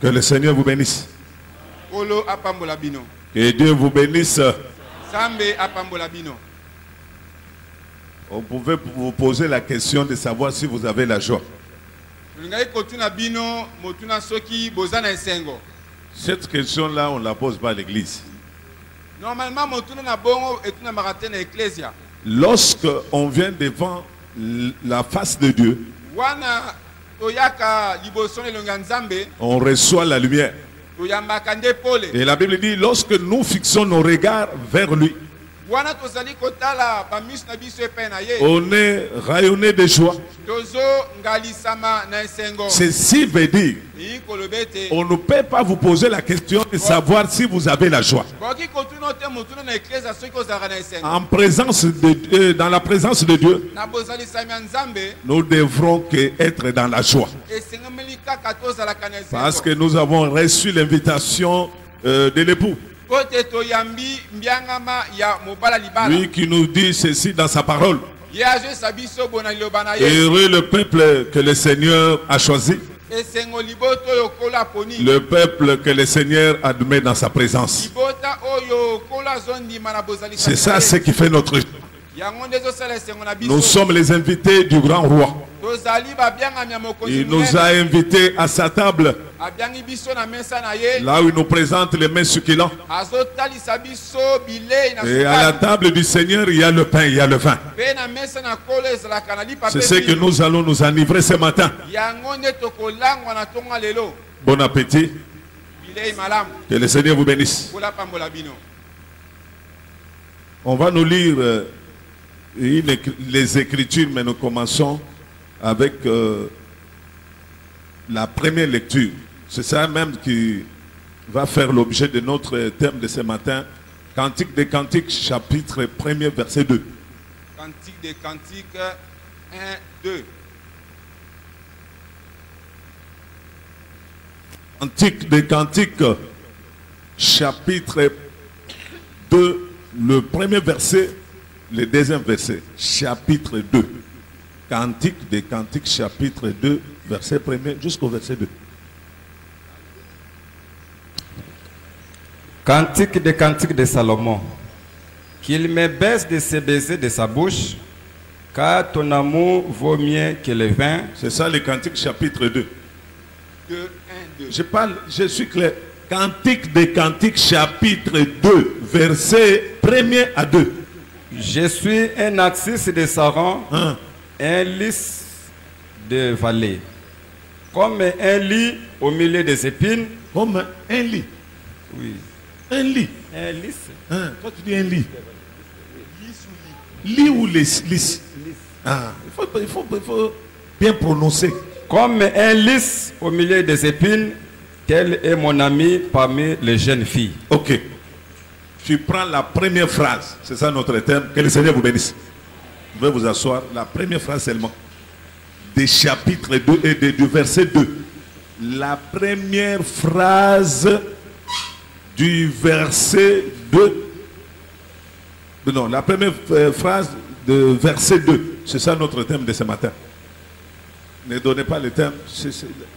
Que le Seigneur vous bénisse. Olo apambola bino. Que Dieu vous bénisse. Sambe apambola bino. On pouvait vous poser la question de savoir si vous avez la joie. Ngai kotuna bino motuna soki bozana esengo. Cette question-là, on ne la pose pas à l'église. Normalement motuna na bongo etuna maratena ecclesia. Lorsque on vient devant la face de Dieu, Wana toyaka liboso elonga nzambe. on reçoit la lumière. Toyambaka nde pole. Et la Bible dit, lorsque nous fixons nos regards vers lui, Wana tozali kotala ba miss na biso epai na ye. on est rayonné de joie. Tozo ngalisama na esengo. Ceci veut dire, Yi kolobete. on ne peut pas vous poser la question de savoir si vous avez la joie. Boki kotuna te motuna na ecclesia soki ozaka na esengo. En présence de Dieu, dans la présence de Dieu, Na bozali samia nzambe. nous devrons être dans la joie. Esengeli kaka tozalaka na esengo. Parce que nous avons reçu l'invitation de l'époux. Kote toyambi mbiangama ya mobala libala. Lui qui nous dit ceci dans sa parole. Yaje sabiso bona liloba na ye. Heureux le peuple que le Seigneur a choisi. Esengo liboto yokola poni. Le peuple que le Seigneur admet dans sa présence. Libota oyo kola zondi mana bozali. C'est ça ce qui fait notre joie. Yango ndezo sala esengo na biso. Nous sommes les invités du grand roi. Tozali ba bianga mya mokonzi. Il nous a invités à sa table. Abiangi biso na mesa na ye. Là où il nous présente les mains succulents. Azotali sabiso bilei na. Et à la table du Seigneur, il y a le pain, il y a le vin. Pe na mesa na kola ezala kanali pa. C'est ce que nous allons nous enivrer ce matin. Yango nde tokolangwa na tonga lelo. Bon appétit. Bilei malam. Que le Seigneur vous bénisse. Kola pambola bino. On va nous lire les Écritures, mais nous commençons avec la première lecture. C'est ça même qui va faire l'objet de notre thème de ce matin. Cantique des Cantiques, chapitre 1er, verset 2. Cantique des Cantiques 1, 2. Cantique des Cantiques, chapitre 2, le premier verset, le deuxième verset, chapitre 2. Cantique des Cantiques, chapitre 2, verset 1er jusqu'au verset 2. Cantique des Cantiques de Salomon. Qu'il me baisse de ses baisers de sa bouche, car ton amour vaut mieux que le vin. C'est ça le Cantique, chapitre 2. 2, 1, 2. Je parle, je suis clair. Cantique des Cantiques, chapitre 2, verset 1er à 2. Je suis un axis de Saron, Hein? un lys de vallée. Comme un lit au milieu des épines. Comme un lit. Oui. Un lit. Un lys. Hein? Toi, tu dis un lit. Lit ou lys? Ah, il faut bien prononcer. Comme un lys au milieu des épines, tel est mon ami parmi les jeunes filles. Ok. Tu prends la première phrase. C'est ça notre thème. Que le Seigneur vous bénisse. Vous pouvez vous asseoir. La première phrase seulement. Des chapitres 2 et du verset 2. La première phrase du verset 2. Non, la première phrase de verset 2. C'est ça notre thème de ce matin. Ne donnez pas le thème.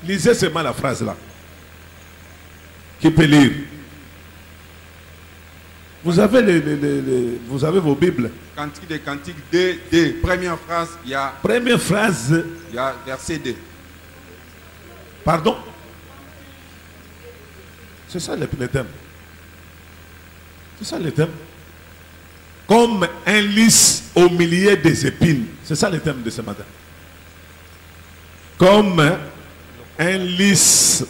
Lisez seulement la phrase là. Qui peut lire? Vous avez, vous avez vos Bibles. Cantique des Cantiques 2, 2. Première phrase, il y a Première phrase. verset 2. Pardon? C'est ça le thème. C'est ça le thème. Comme un lys au milieu des épines. C'est ça le thème de ce matin. Comme un lys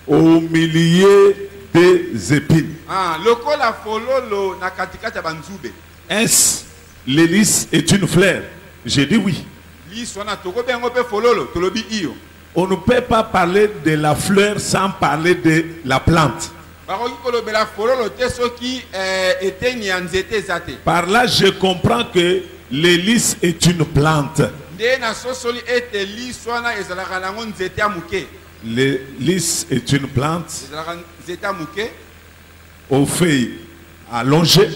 au milieu des épines. Ah, lokola fololo na katikati ya banzube. Est-ce le lys est une fleur? J'ai dit oui. Liswana toko bengo pe fololo, tolobi iyo. On ne peut pas parler de la fleur sans parler de la plante. Bakoki kolobela fololo te soki eteni ya nzete ezate. Par là, je comprends que le lys est une plante. Nde na sosoli ete liswana ezalaka nango nzete ya muke. Le lys est une plante Ezalaka nzete ya muke. aux feuilles allongées.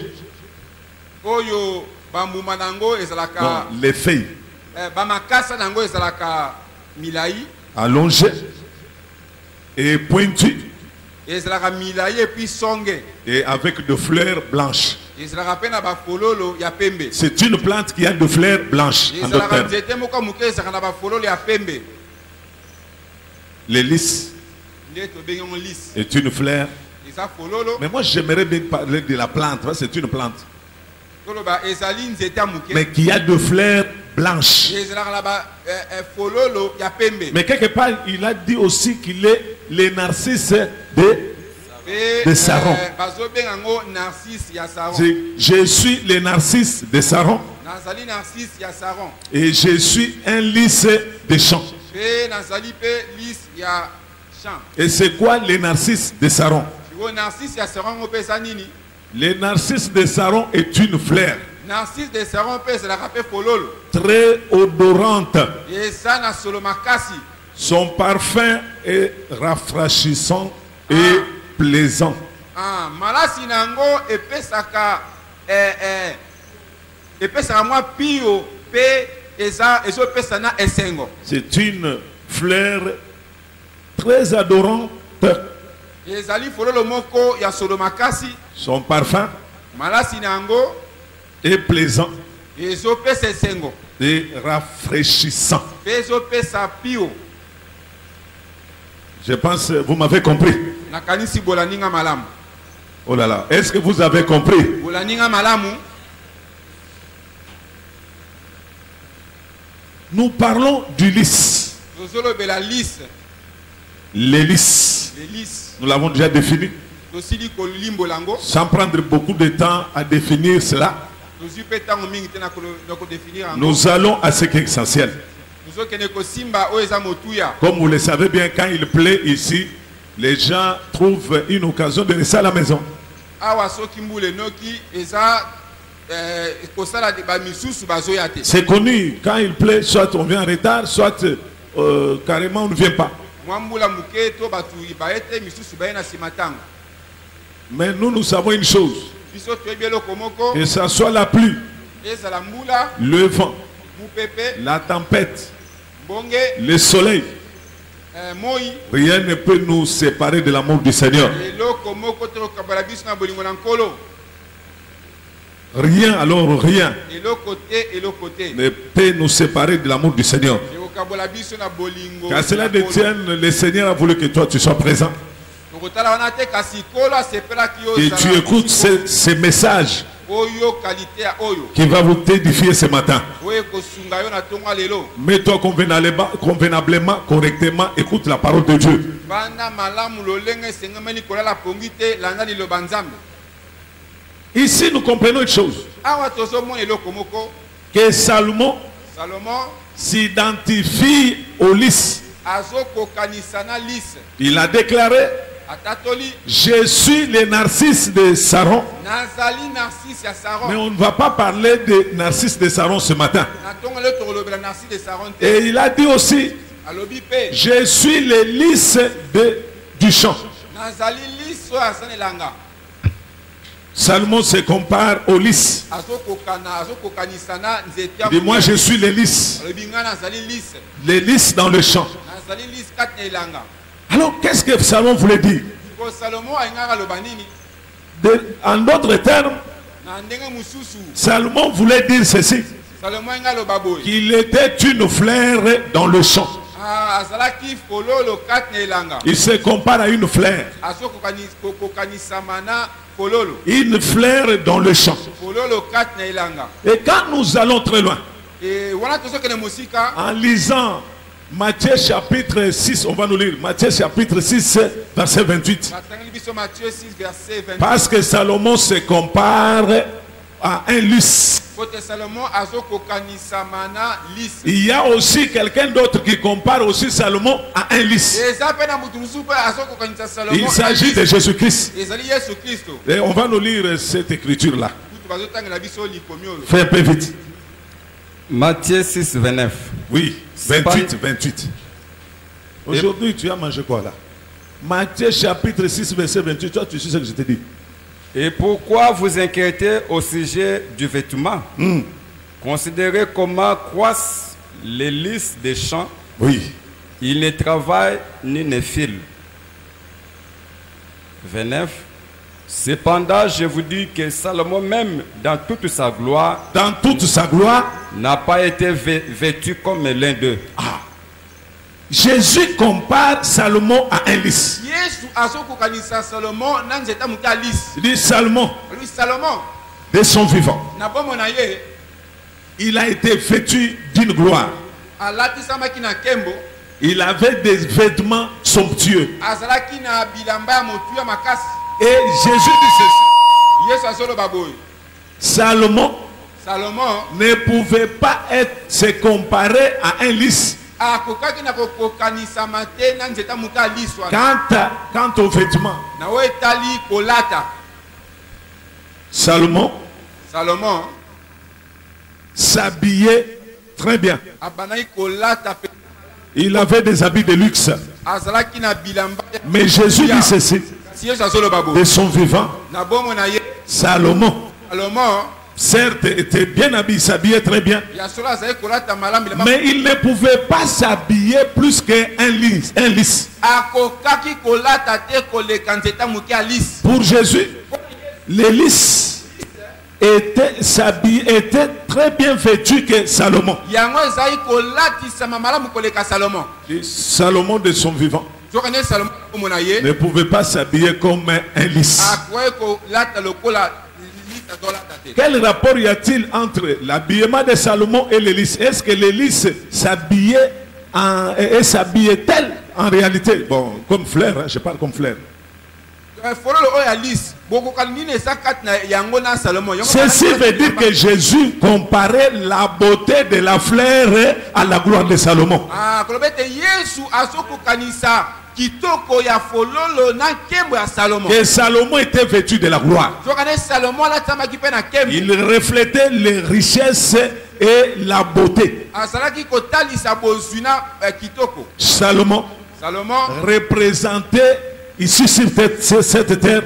Oyo bambuma nango ezalaka Non, les feuilles bamakasa nango ezalaka milai. allongées. et pointu ezalaka milayi epi songe et avec de fleurs blanches. ezalaka mpe na bafololo ya pembe. C'est une plante qui a de fleurs blanches. En d'autres ezalaka termes, nzete moko moke ezalaka na bafololo ya pembe les lys nde tobengi yango lise est une fleur. eza fololo Mais moi, j'aimerais bien parler de la plante. Parce que c'est une plante. toloba ezali nzete ya moke Mais qui a de fleurs blanches. ezalaka na bafololo ya pembe. Mais quelque part, il a dit aussi qu'il est les narcisses de Saron. bazobenga yango narcisse ya saron. Je suis les narcisses de Saron. nazali narcisse ya saron Et je suis un lys de champs. mpe nazali mpe lise ya champ. Et c'est quoi les narcisses de Saron? sikoyo narcisse ya saron ngo mpe eza nini? Les narcisses de Saron est une fleur narcisse de saron mpe ezalaka mpe fololo très odorante. eza na solo makasi. Son parfum est rafraîchissant et plaisant. malasi na yango epesaka mwa pio mpe ezopesa na esengo. C'est une fleur très adorante. ezali fololo moko ya solo makasi. Son parfum malasi na yango est plaisant ezopesa esengo et rafraîchissant. mpe ezopesa pio. Je pense que vous m'avez compris. nakanisi bolaninga malamu. Oh là là, est-ce que vous avez compris? bolaninga malamu. Nous parlons du lys. tozolobela lise Les lys, le lise nous l'avons déjà défini. tosili kolimbola yango Sans prendre beaucoup de temps à définir cela, tozwi mpe ntango mingi te na kodefinir yango. nous allons à ce qui est essentiel. tozokende kosimba oyo eza motuya. Comme vous le savez bien, quand il plaît ici, les gens trouvent une occasion de rester à la maison. awa soki mbula enoki eza kosala bamisusu bazoya te. C'est connu, quand il plaît, soit on vient en retard, soit carrément on ne vient pas. mwa mbula moke to bato baye te misusu baye na nsima ntango. Mais nous savons une chose, biso toyebi eloko moko que ce soit la pluie, ezala mbula le vent, mopepe la tempête, mbonge le soleil, moi rien ne peut nous séparer de l'amour du Seigneur. eloko moko tokokabola biso na bolingo na nkolo. Rien, alors rien eloko te ne peut nous séparer de l'amour du Seigneur. ekokabola biso na bolingo. Car cela détienne, le Seigneur a voulu que toi tu sois présent. tokotala wana te kasi nkolo asepelaki yo Et tu écoutes ces messages oyo qualité ya oyo qui va vous édifier ce matin. oyo ekosunga yo na ntongo ya lelo. Mets-toi convenablement, correctement, écoute la parole de Dieu. banda malamu lolenge esengemeli kolala pongi te landa liloba nzambe. Ici, nous comprenons une chose, awa tozomona eloko moko. que Salomon Salomon s'identifie au lys. azokokanisa na lise. Il a déclaré, atatoli je suis le narcisse de Saron. nazali narcisse ya Mais saron. on ne va pas parler de narcisse de Saron ce matin. na ntongo lelo tokolobela narcisse de saron te. Et il a dit aussi, alobi mpe je suis le lys du champ. nazali lise oyo aza na elanga. Salomon se compare au lys. azokokanisa na nzete Il dit, moi je suis le lys. alobi ngai nazali lise. Le lys dans le champ. nazali lise kati na elanga. Alors qu'est-ce que Salomon voulait dire? ko Salomo alingaka aloba nini? En d'autres termes, na ndenge mosusu Salomon voulait dire ceci, Salomo alingaka aloba boye. qu'il était une fleur dans le champ. azalaki fololo kati na elanga. Il se compare à une fleur. azokokanisama na fololo. Une fleur dans le champ. fololo kati na elanga. Et quand nous allons très loin, wana tozokende mosika en lisant Matthieu chapitre 6, on va nous lire Matthieu chapitre 6, verset 28. batangeli biso Matthieu 6 verset 20. Parce que Salomon se compare à un lys. kote Salomo azokokanisama na lise. Il y a aussi quelqu'un d'autre qui compare aussi Salomon à un lys. eza mpe na mutu mosusu mpe azokokanisa Salomo. Il s'agit de Jésus-Christ. ezali Yesu Kristo. Et on va nous lire cette écriture-là. kutu bazotangela biso likomi oyo. Fais un peu vite. Matthieu 6, 29. Oui, 28, 28. Aujourd'hui, tu as mangé quoi là? Matthieu chapitre 6, verset 28. Toi, tu sais ce que je te dis. Et pourquoi vous inquiétez au sujet du vêtement? Considérez comment croissent les lys des champs. Oui. Ils ne travaillent ni ne filent. 29. Cependant, je vous dis que Salomon, même dans toute sa gloire, n'a pas été vêtu comme l'un d'eux. Jésus compare Salomon à un lys. Il dit Salomon, de son vivant, il a été vêtu d'une gloire. Il avait des vêtements somptueux. Et Jésus dit ceci. Salomon ne pouvait pas se comparer à un lys. Quant aux vêtements, Salomon s'habillait très bien. Il avait des habits de luxe. Mais Jésus dit ceci. De son vivant, Salomon, certes, était bien habillé, s'habillait très bien. Mais il ne pouvait pas s'habiller plus qu'un lys. Pour Jésus, les lys étaient très bien vêtus que Salomon. Salomon de son vivant ne pouvait pas s'habiller comme un lys. Quel rapport y a-t-il entre l'habillement de Salomon et les lys? Est-ce que les lys s'habillaient et s'habillaient-elles en réalité? Bon, comme Fleur, hein, je parle comme Fleur. Ceci veut dire que Jésus comparait la beauté de la fleur à la gloire de Salomon. Que Salomon était vêtu de la gloire. Il reflétait les richesses et la beauté. Salomon représentait ici sur cette terre.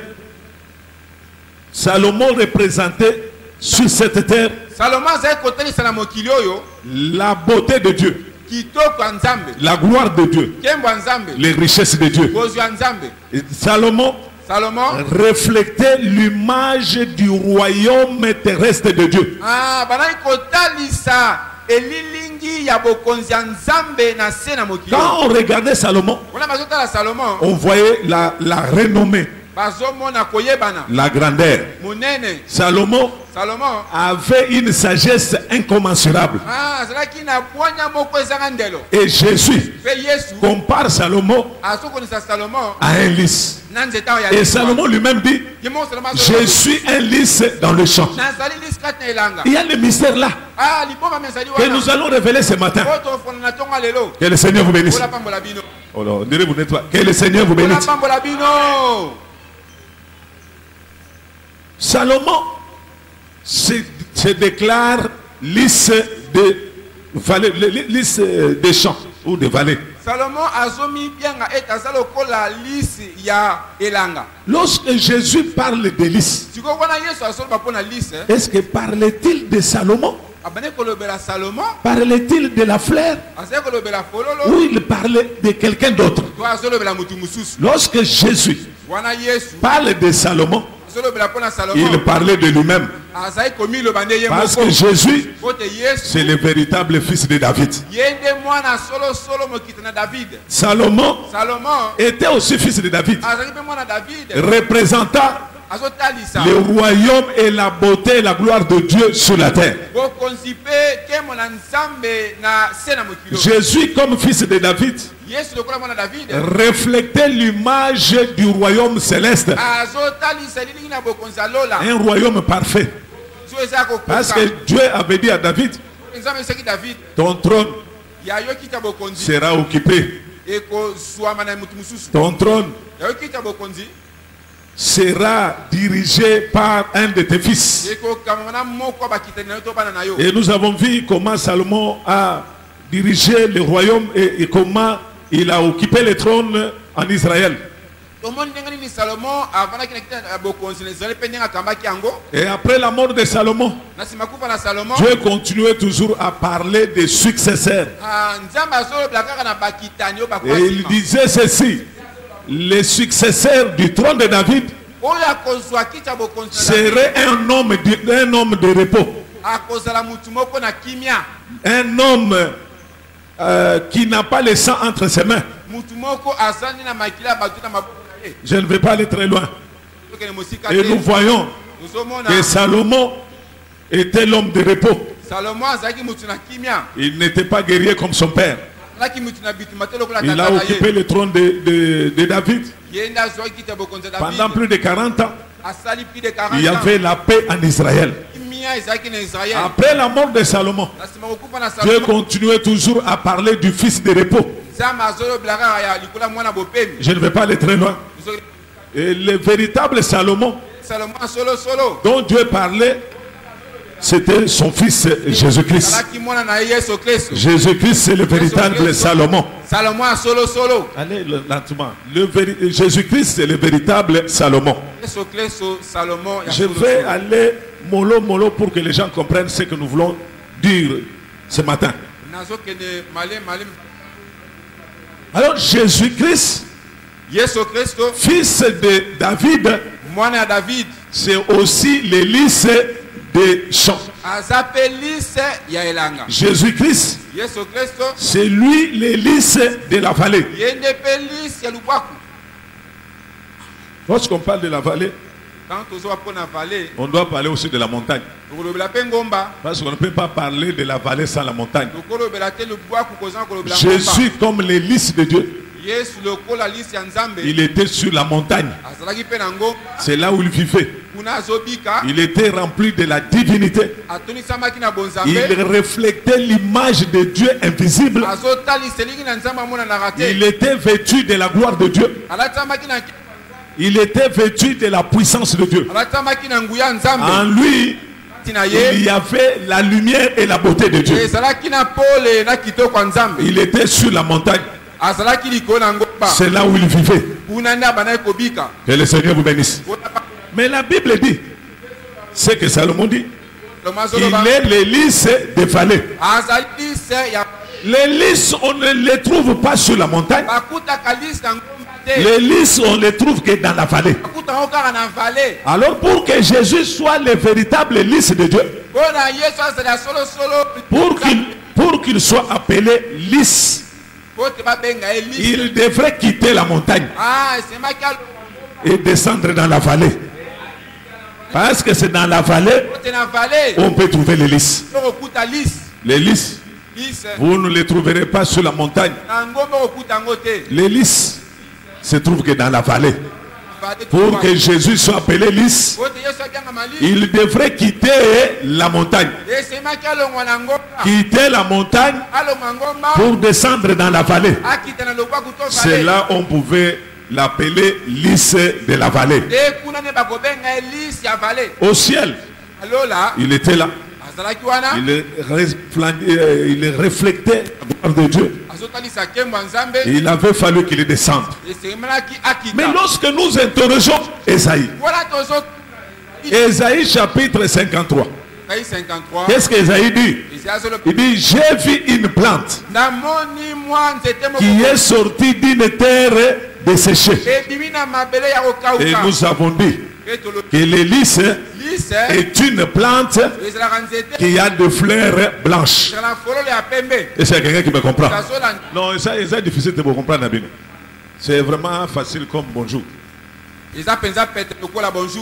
Salomon représentait sur cette terre la beauté de Dieu, la gloire de Dieu, les richesses de Dieu. Et Salomon reflétait l'image du royaume terrestre de Dieu. Quand on regardait Salomon, on voyait la renommée, la grandeur. Salomon avait une sagesse incommensurable. Et Jésus compare Salomon à un lys. Et Salomon lui-même dit, je suis un lys dans le champ. Il y a le mystère là que nous allons révéler ce matin. Que le Seigneur vous bénisse. Oh non, que le Seigneur vous bénisse. Salomon se déclare lys des champs ou des vallées. Lorsque Jésus parle de lys, est-ce que parlait-il de Salomon? Parlait-il de la fleur? Ou il parlait de quelqu'un d'autre? Lorsque Jésus parle de Salomon, il parlait de lui-même. Parce que Jésus, c'est le véritable fils de David. Salomon était aussi fils de David, représentant le royaume et la beauté et la gloire de Dieu sur la terre. Jésus, comme fils de David, reflétait l'image du royaume céleste. Un royaume parfait. Parce que Dieu avait dit à David, ton trône sera occupé. Ton trône sera dirigé par un de tes fils. Et nous avons vu comment Salomon a dirigé le royaume et comment il a occupé le trône en Israël. Et après la mort de Salomon, Dieu continuait toujours à parler des successeurs. Et il disait ceci. le successeur du trône de David serait un homme de repos. Un homme qui n'a pas le sang entre ses mains. Je ne vais pas aller très loin. Et nous voyons que Salomon était l'homme de repos. Il n'était pas guerrier comme son père. Il a occupé le trône de David pendant plus de 40 ans. Il y avait la paix en Israël. Après la mort de Salomon, Dieu continuait toujours à parler du fils de repos. Je ne vais pas aller très loin. Et le véritable Salomon dont Dieu parlait, c'était son fils Jésus-Christ. Jésus-Christ, c'est le véritable Salomon. Allez lentement. Jésus-Christ, c'est le véritable Salomon. Je vais aller mollo pour que les gens comprennent ce que nous voulons dire ce matin. Alors Jésus-Christ, fils de David, c'est aussi l'hélice des champs. Jésus-Christ, c'est lui l'hélice de la vallée. Lorsqu'on parle de la vallée, on doit parler aussi de la montagne. Parce qu'on ne peut pas parler de la vallée sans la montagne. Jésus, comme l'hélice de Dieu, il était sur la montagne. C'est là où il vivait. Il était rempli de la divinité. Il reflétait l'image de Dieu invisible. Il était vêtu de la gloire de Dieu. Il était vêtu de la puissance de Dieu. En lui, il y avait la lumière et la beauté de Dieu. Il était sur la montagne. C'est là où il vivait. Que le Seigneur vous bénisse. Mais la Bible dit, c'est que Salomon dit, il est l'hélice des vallées. L'hélice, on ne les trouve pas sur la montagne. L'hélice, on ne les trouve que dans la vallée. Alors pour que Jésus soit le véritable hélice de Dieu, pour qu'il soit appelé lys, il devrait quitter la montagne et descendre dans la vallée. Parce que c'est dans la vallée on peut trouver les lys. Les lys, vous ne les trouverez pas sur la montagne. Les lys se trouvent que dans la vallée. Pour que Jésus soit appelé lys, il devrait quitter la montagne. Quitter la montagne pour descendre dans la vallée. C'est là on pouvait l'appeler lys de la vallée. Au ciel, il était là. Il reflète la gloire de Dieu. Il avait fallu qu'il descende. Mais lorsque nous interrogeons Ésaïe, Ésaïe chapitre 53, qu'est-ce qu'Ésaïe dit? Il dit, j'ai vu une plante qui est sortie d'une terre desséchée. Et nous avons dit que le lys est une plante qui a des fleurs blanches. Et c'est quelqu'un qui me comprend? Non, c'est difficile de me comprendre. C'est vraiment facile comme bonjour.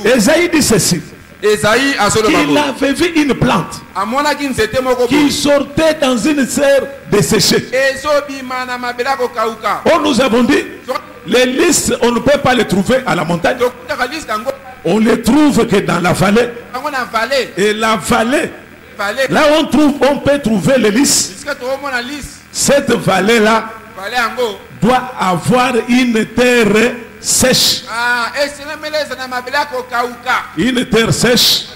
Ésaïe dit ceci. Il avait vu une plante qui sortait dans une terre desséchée. Oh, nous avons dit, les lys, on ne peut pas les trouver à la montagne. On les trouve que dans la vallée. Et la vallée, là on peut trouver les lys. Cette vallée-là doit avoir une terre sèche. Une terre sèche,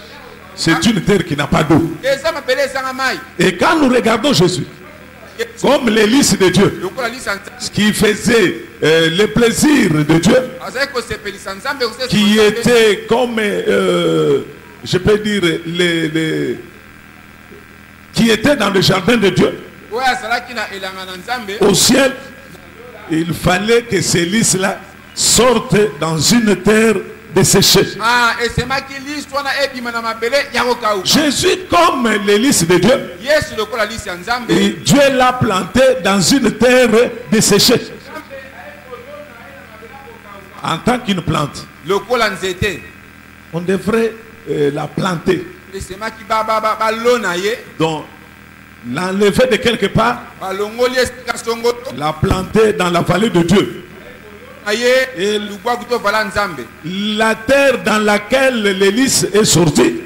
c'est une terre qui n'a pas d'eau. Et quand nous regardons Jésus comme le lys de Dieu, ce qui faisait le plaisir de Dieu, qui était comme, je peux dire, qui était dans le jardin de Dieu, au ciel, il fallait que ce lys-là sortent dans une terre desséchée. Jésus, comme les lys de Dieu, et Dieu l'a planté dans une terre desséchée. En tant qu'une plante, on devrait la planter. Donc, l'enlever de quelque part, la planter dans la vallée de Dieu. Et la terre dans laquelle les lys est sorti,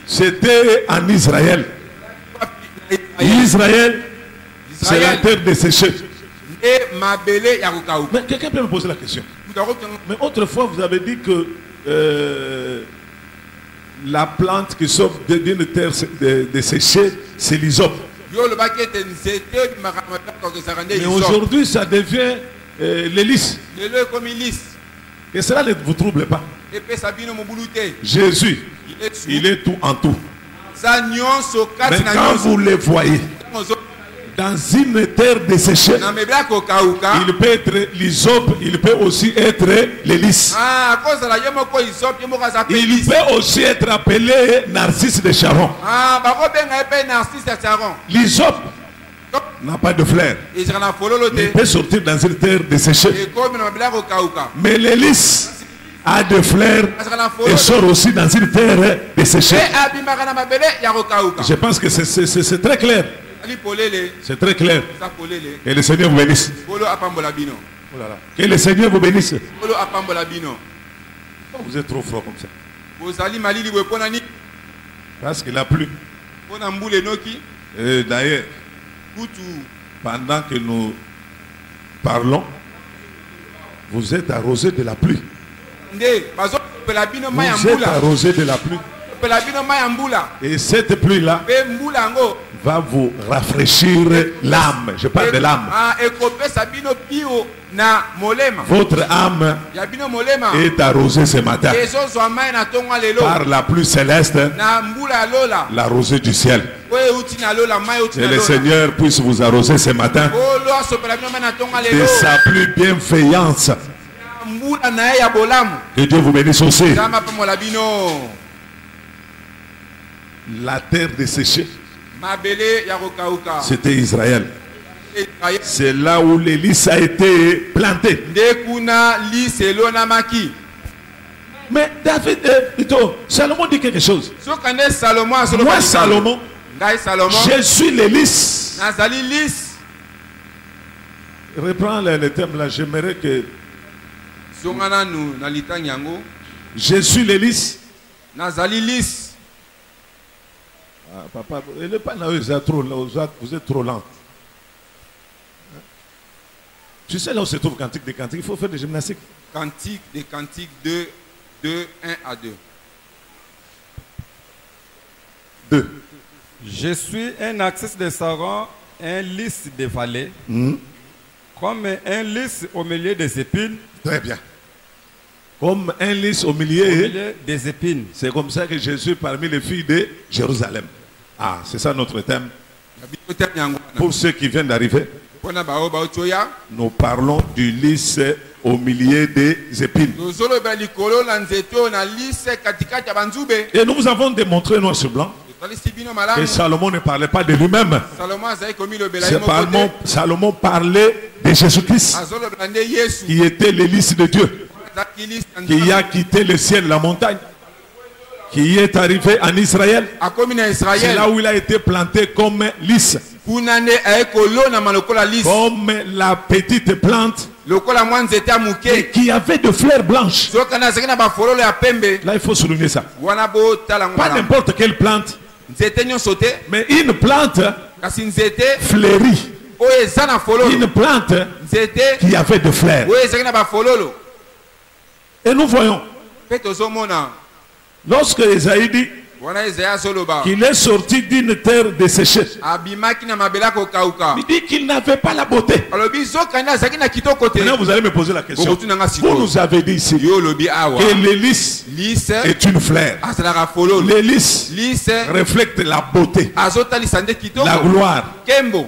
c'était en Israël. Israël, c'est la terre desséchée. Mais quelqu'un peut me poser la question. Mais autrefois, vous avez dit que la plante qui sort d'une terre desséchée, c'est l'hysope. Mais aujourd'hui, ça devient les lys. Et cela ne vous trouble pas. Jésus, il est tout en tout. Mais quand vous le voyez dans une terre desséchée, il peut être l'hysope, il peut aussi être les lys. Il peut aussi être appelé Narcisse de Sharon. L'hysope n'a pas de fleurs, mais il peut sortir dans une terre desséchée. Mais les lys a de fleurs et sort aussi dans une terre desséchée. Je pense que c'est très clair. C'est très clair. Que le Seigneur vous bénisse. Que le Seigneur vous bénisse. Vous êtes trop froid comme ça. Parce qu'il a plu. Et d'ailleurs, pendant que nous parlons, vous êtes arrosé de la pluie. Vous êtes arrosé de la pluie. Et cette pluie-là va vous rafraîchir l'âme. Je parle de l'âme. Votre âme est arrosée ce matin par la pluie céleste, la rosée du ciel. Que le Seigneur puisse vous arroser ce matin de sa pluie bienveillance. Que Dieu vous bénisse aussi. La terre desséchée, c'était Israël. C'est là où les lys a été planté. Mais David, Salomon dit quelque chose. Moi, Salomon, je suis les lys. Reprends le thème là. J'aimerais que je suis les lys. Ah, papa, vous êtes trop lent. Tu sais là où se trouve Cantique des Cantiques, il faut faire des gymnastiques. Cantique des Cantiques 2, 1 à 2. 2. Je suis un axis de Saron, un lys de vallée, comme un lys au milieu des épines. Très bien. Comme un lys au milieu des épines. C'est comme ça que je suis parmi les filles de Jérusalem. Ah, c'est ça notre thème. Pour ceux qui viennent d'arriver, nous parlons du lys au milieu des épines. Et nous vous avons démontré noir sur blanc que Salomon ne parlait pas de lui-même. Salomon parlait de Jésus-Christ, qui était le lys de Dieu, qui a quitté le ciel, la montagne, qui est arrivé en Israël. C'est là où il a été planté comme lys, comme la petite plante qui avait de fleurs blanches. Là, il faut souligner ça. Pas n'importe quelle plante, mais une plante fleurie. Une plante qui avait de fleurs. Et nous voyons, lorsque Esaïe dit qu'il est sorti d'une terre desséchée, il dit qu'il n'avait pas la beauté. Maintenant vous allez me poser la question. Vous nous avez dit ici que le lys est une fleur. Le lys reflète la beauté, la gloire.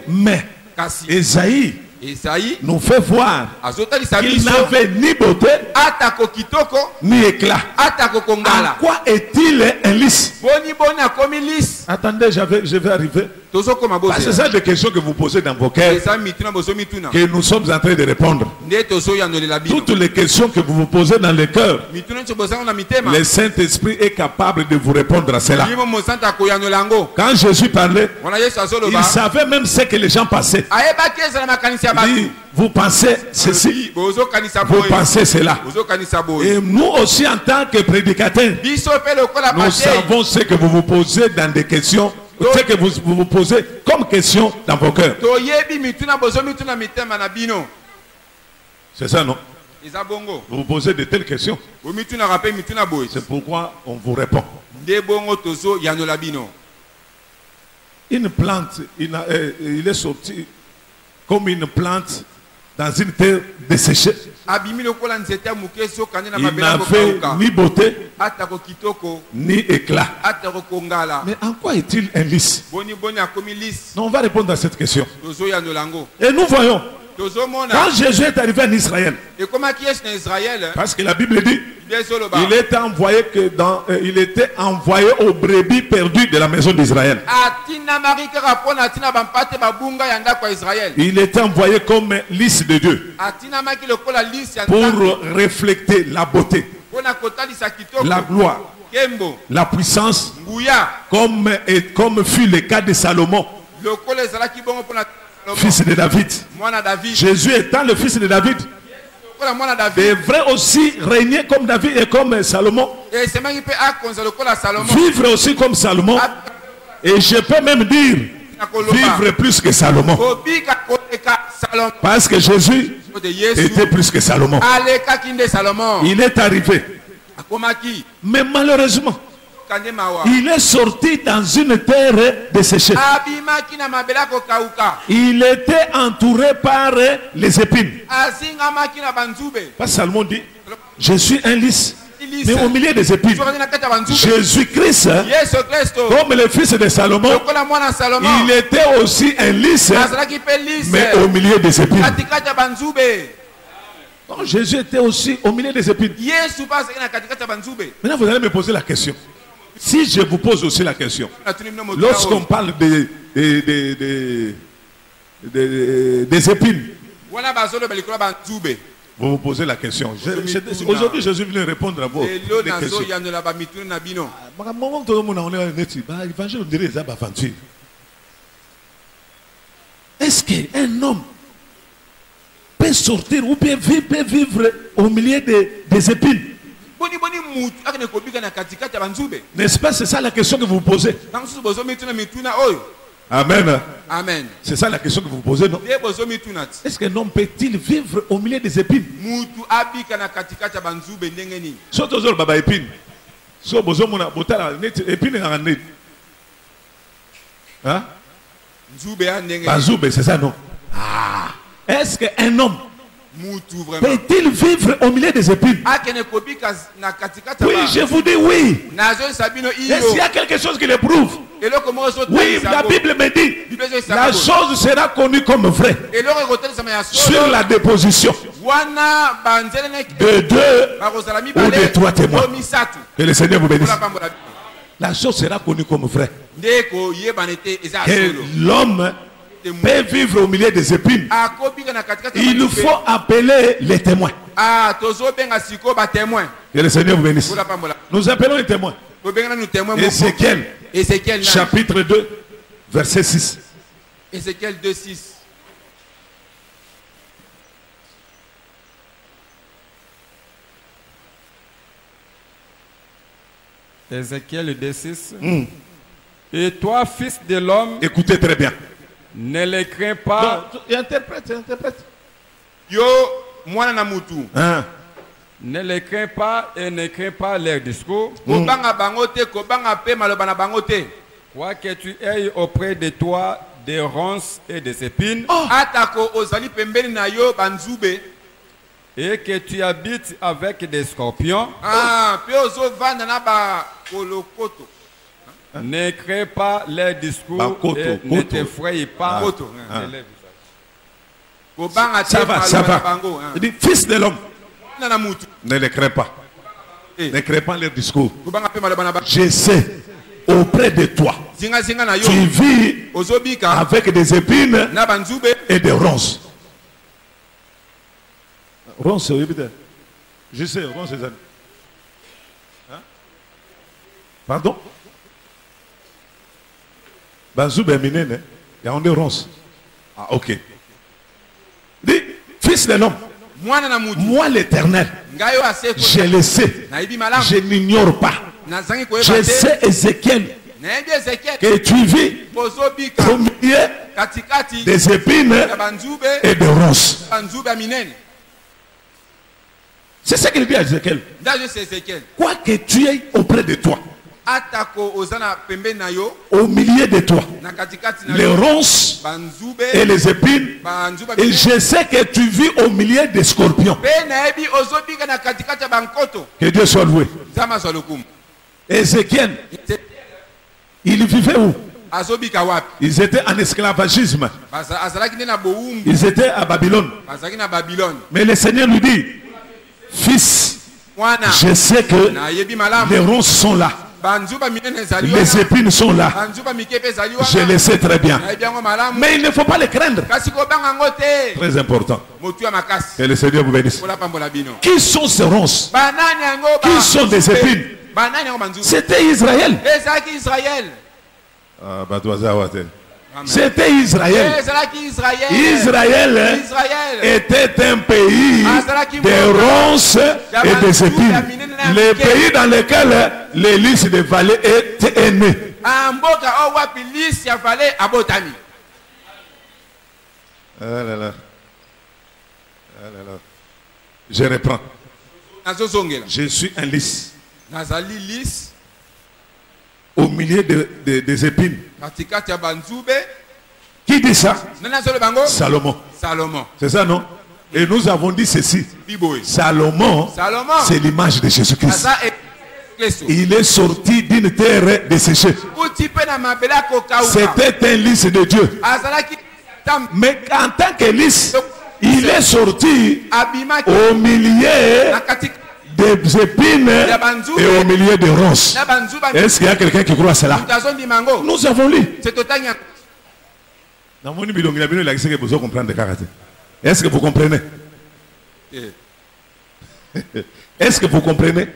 Mais Esaïe Esaïe nous fait voir qu'il n'avait ni beauté, atako kitoko ni éclat. atako En kongala. quoi est-il un lys? Boni boni akomi lis. Attendez, je vais arriver. Tozo koma Parce que bote. c'est ça des questions que vous posez dans vos cœurs, Esa mituna bozo mituna. que nous sommes en train de répondre. Nde tozo yandole la bino. Toutes les questions que vous vous posez dans le cœur, Mituna ncho boza na mitema. le Saint-Esprit est capable de vous répondre à cela. Yimo mosanta ko yandola ngo. Quand Jésus parlait, Wana Yesu azoloba. il savait même ce que les gens passaient. Ayeba keza na makanisi ya Il dit, batu. vous pensez ceci, Bozo kanisa vous boy. pensez cela. Bozo kanisa boy. Et nous aussi, en tant que prédicateurs, Biso pe lokola nous pate. savons ce que vous vous posez dans des questions, ce que vous vous posez comme question dans vos cœurs. Toyebi mituna bozo mituna mitema na bino. C'est ça, non? Eza bongo. Vous vous posez de telles questions. Bo mituna rappel mituna boy. C'est pourquoi on vous répond. Nde bongo tozo yandola bino. Une plante, il est sorti comme une plante dans une terre desséchée. Abimi lokola nzete muke so kanena Il mabela n'avait kokauka. ni beauté, Atako kitoko. ni éclat. Atako kongala. Mais en quoi est-il un lys? Boni boni akomi lis. Non, on va répondre à cette question. Tozo yandola ngo. Et nous voyons, Tozo mona. quand Jésus est arrivé en Israël, Et comment qui est en Israël? parce que la Bible dit, Bezoloba. il était envoyé il était envoyé aux brebis perdues de la maison d'Israël. Atina marika rapona atina bampate babunga yanda kwa Israël. Il était envoyé comme lys de Dieu Atina maki lokola lis yanda. pour refléter la beauté, Pona kotali sa kitoko. la gloire, Kembo. la puissance, Nguya. comme fut le cas de Salomon, Lokola ezalaki bongo pona Salomo. fils de David. Mwana David. Jésus étant le fils de David, Lokola mwana David. devrait aussi régner comme David et comme Salomon, Et semangi pe akonza lokola Salomo. vivre aussi comme Salomon, et je peux même dire vivre plus que Salomon, Kobika koleka Salomo. parce que Jésus De Yesu. était plus que Salomon. Aleka kinde Salomon. Il est arrivé, Akomaki. mais malheureusement, Kande mawa. il est sorti dans une terre desséchée. Abimaki na mabela kokauka. Il était entouré par les épines. Azingamaki na banzube. Parce que Salomon dit, je suis un lys, Lys. mais au milieu des épines. Soki na kati ya banzube. Jésus-Christ, Yesu Kristo. comme le fils de Salomon, Lokola mwana Salomo. il était aussi un lys, Azalaki pe lis. mais au milieu des épines. Katikati ya banzube. Donc, Jésus était aussi au milieu des épines. Yesu pa azalaki na katikati ya banzube. Maintenant, vous allez me poser la question. Si je vous pose aussi la question, Natuni mino moto lorsqu'on oyo. parle des épines, Wana bazolo balikola banzube. vous vous posez la question. Aujourd'hui, Jésus vient répondre à vos Elo les nazo questions. yandola ba mituni na bino. Est-ce qu'un homme peut sortir ou peut vivre au milieu des épines? Boni boni mutu akene kobika na katikati ya banzube. N'est-ce pas? C'est ça la question que vous vous posez. Tangusu bozo mituna mituna oyo. Amen. Amen. C'est ça la question que vous vous posez, non? De bozo mituna. Est-ce qu'un homme peut-il vivre au milieu des épines? Mutu abika na katikati ya banzube ndenge nini? Surtout aux baba épines. So bozo mona botala net épines en net. Hein? Nzube ya ndenge. Bazoube, c'est ça, non? Ah. Est-ce qu'un homme Mutu vraiment. peut-il vivre au milieu des épines? Akene kobika na katikati ya Oui, ba. je vous dis oui. Nazo sabino Est-ce iyo. qu'il y a quelque chose qui le prouve? Eloko mo so Oui, la Bible me dit, Bible zo la sabino. chose sera connue comme vraie Eloko ekotel sama ya sur solo. la déposition Wana banzele ne de deux bakozala ou mibale. de trois témoins. To misatu. Que le Seigneur vous bénisse. Kula pambola. La chose sera connue comme vraie. Ndeko yebanete eza Que solo. l'homme peut vivre au milieu des épines. Akobika na katikati ya Il banzube. faut appeler les témoins. Ah, tozo benga siko ba témoin. Que le Seigneur vous bénisse. Kula pambola. Nous appelons les témoins. Bo benga na nous témoin moko. Ézéchiel, Ézéchiel na. chapitre 2, verset 6. Ézéchiel 2:6. Ézéchiel 2:6. Et toi, fils de l'homme, Écoutez très bien. ne les crains pas, Non, interprète. Yo mwana na mutu. Hein? ne les crains pas et ne crains pas leurs discours, Kobanga bango te, kobanga pe maloba na bango te. quoique tu aies auprès de toi des ronces et des épines, Atako ozali pembeni na yo banzube. et que tu habites avec des scorpions, Ah, pe ozo vanda na ba kolokoto. ne crains pas leurs discours Bakoto, et ne koto. t'effraie pas Koto. de leurs visages. Ça va, ça va. Il dit, fils de l'homme, ne les crée pas. Ne crée pas leur discours. Je sais, auprès de toi, tu vis avec des épines et des ronces. Ronces, oui, peut-être. Je sais, ronces, c'est ça. Hein? Pardon? Banzoube est miné, il y a des ronces. Ah, ok. Dis, fils de l'homme, moi l'éternel, je le sais, je n'ignore pas. Je sais, Ézéchiel, que tu vis au milieu des épines et des ronces. C'est ce qu'il dit à Ézéchiel. Quoi que tu aies auprès de toi, au milieu de toi, les ronces et les épines, et je sais que tu vis au milieu des scorpions. Que Dieu soit loué. Ézéchiel, il vivait où? Ils étaient en esclavagisme. Ils étaient à Babylone. Mais le Seigneur lui dit, fils, je sais que les ronces sont là. Les épines sont là. Je le sais très bien. Mais il ne faut pas les craindre. Très important. Que le Seigneur vous bénisse. Qui sont ces ronces? Qui sont des épines? C'était Israël. C'était Israël. Israël était un pays de ronces et des épines. Le pays dans lequel les lys de vallée étaient nés. Je reprends. Je suis un lys. Au milieu des épines. Qui dit ça? Salomon. C'est ça, non? Et nous avons dit ceci. Salomon, c'est l'image de Jésus-Christ. Il est sorti d'une terre desséchée. C'était un lys de Dieu. Mais en tant que lys, il est sorti au milieu des épines et au milieu des ronces. Est-ce qu'il y a quelqu'un qui croit à cela? Nous avons lu. Est-ce que vous comprenez? Est-ce que vous comprenez?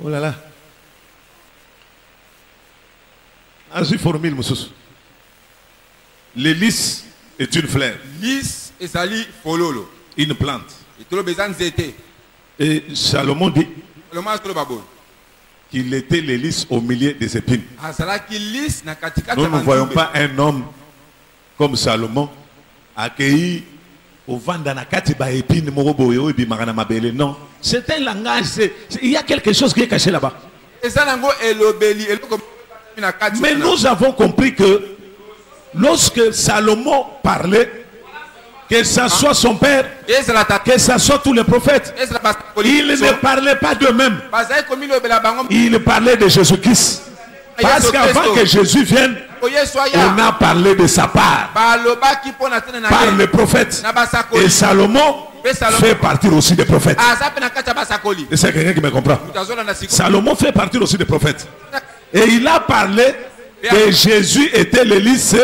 Oh là là. Ensuite, formule, monsieur. Le lys est une fleur. Une plante. Et Salomon dit qu'il était le lys au milieu des épines. Nous ne voyons pas un homme comme Salomon accueilli au vent dans la épine. Non, c'est un langage. Il y a quelque chose qui est caché là-bas. Mais nous avons compris que lorsque Salomon parlait, que ce soit son père, que ce soit tous les prophètes, ils ne parlaient pas d'eux-mêmes. Ils parlaient de Jésus-Christ. Parce qu'avant que Jésus vienne, on a parlé de sa part par les prophètes. Et Salomon fait partie aussi des prophètes. Et c'est quelqu'un qui me comprend. Salomon fait partie aussi des prophètes. Et il a parlé que Jésus était le lys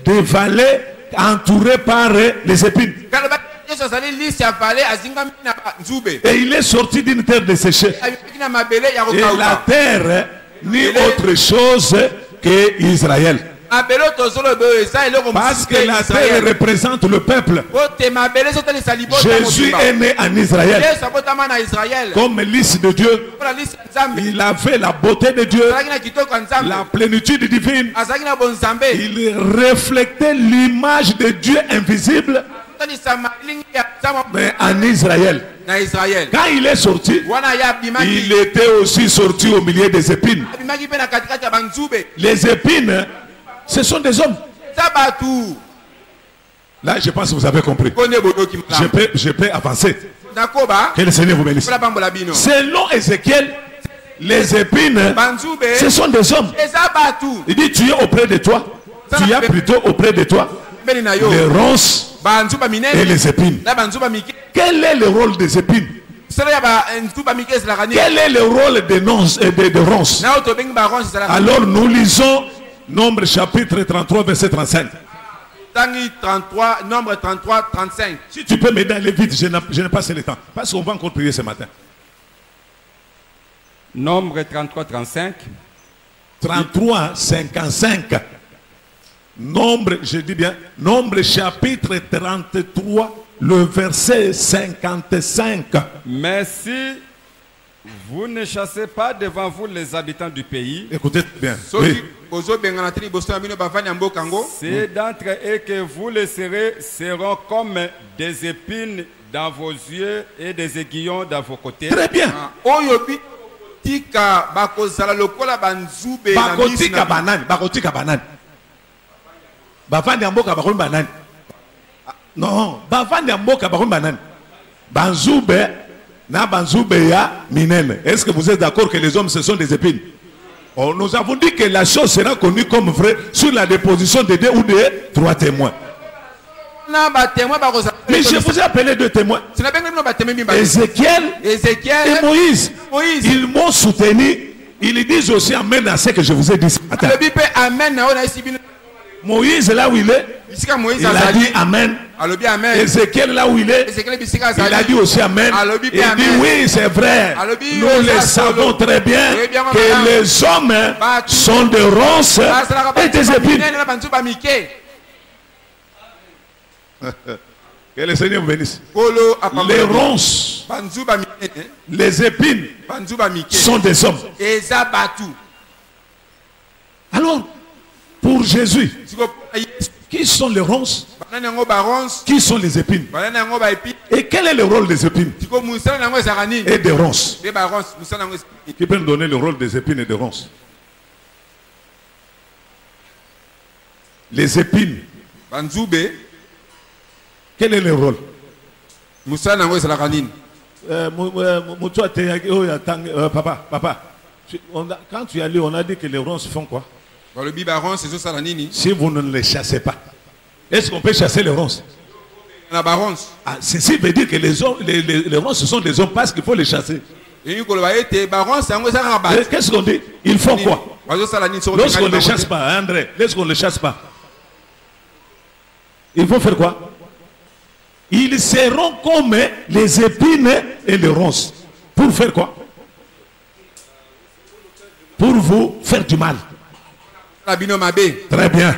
des vallées entouré par les épines. Et il est sorti d'une terre desséchée. Et la terre ni autre chose que Israël. Parce que la terre représente le peuple. Jésus est né en Israël. Comme lys de Dieu. Il avait la beauté de Dieu, la plénitude divine. Il reflétait l'image de Dieu invisible. Mais en Israël, quand il est sorti, il était aussi sorti au milieu des épines. Les épines, ce sont des hommes. Là, je pense que vous avez compris. Je peux avancer. Que le Seigneur vous bénisse. Selon Ézéchiel, les épines, ce sont des hommes. Il dit, tu es auprès de toi. Tu as plutôt auprès de toi les ronces et les épines. Quel est le rôle des épines? Quel est le rôle des ronces? Alors nous lisons Nombre chapitre 33 verset 35. Nombre 33, 35. Si tu peux m'aider à aller vite, je n'ai pas assez le temps. Parce qu'on va encore prier ce matin. Nombre 33, 35. 33, 55. Nombre, je dis bien, Nombre chapitre 33, le verset 55. Mais si vous ne chassez pas devant vous les habitants du pays, écoutez bien. Oui. C'est d'entre eux que vous les seront comme des épines dans vos yeux et des aiguillons dans vos côtés. Très bien. Non, est-ce que vous êtes d'accord que les hommes ce sont des épines? Oh, nous avons dit que la chose sera connue comme vraie sur la déposition de 2 ou de 3 témoins. Mais je vous ai appelé 2 témoins. Ézéchiel et Moïse. Ils m'ont soutenu. Ils disent aussi amen à ce que je vous ai dit ce matin. Moïse là où il est, il a dit amen. Ézéchiel là où il est, il a dit aussi amen. Il dit oui, c'est vrai. Nous le savons très bien que les hommes sont des ronces et des épines. Que le Seigneur vous bénisse. Les ronces, les épines sont des hommes. Alors, pour Jésus, qui sont les ronces? Qui sont les épines? Et quel est le rôle des épines et des ronces? Qui peut nous donner le rôle des épines et des ronces? Les épines. Quel est le rôle? Papa, quand tu es allé, on a dit que les ronces font quoi? Si vous ne les chassez pas, est-ce qu'on peut chasser les ronces? Ceci veut dire que les ronces ce sont des hommes parce qu'il faut les chasser. Qu'est-ce qu'on dit? Ils font quoi? Lorsqu'on ne les chasse pas, André, lorsqu'on ne les chasse pas, il faut faire quoi? Ils seront comme les épines et les ronces. Pour faire quoi? Pour vous faire du mal. Très bien.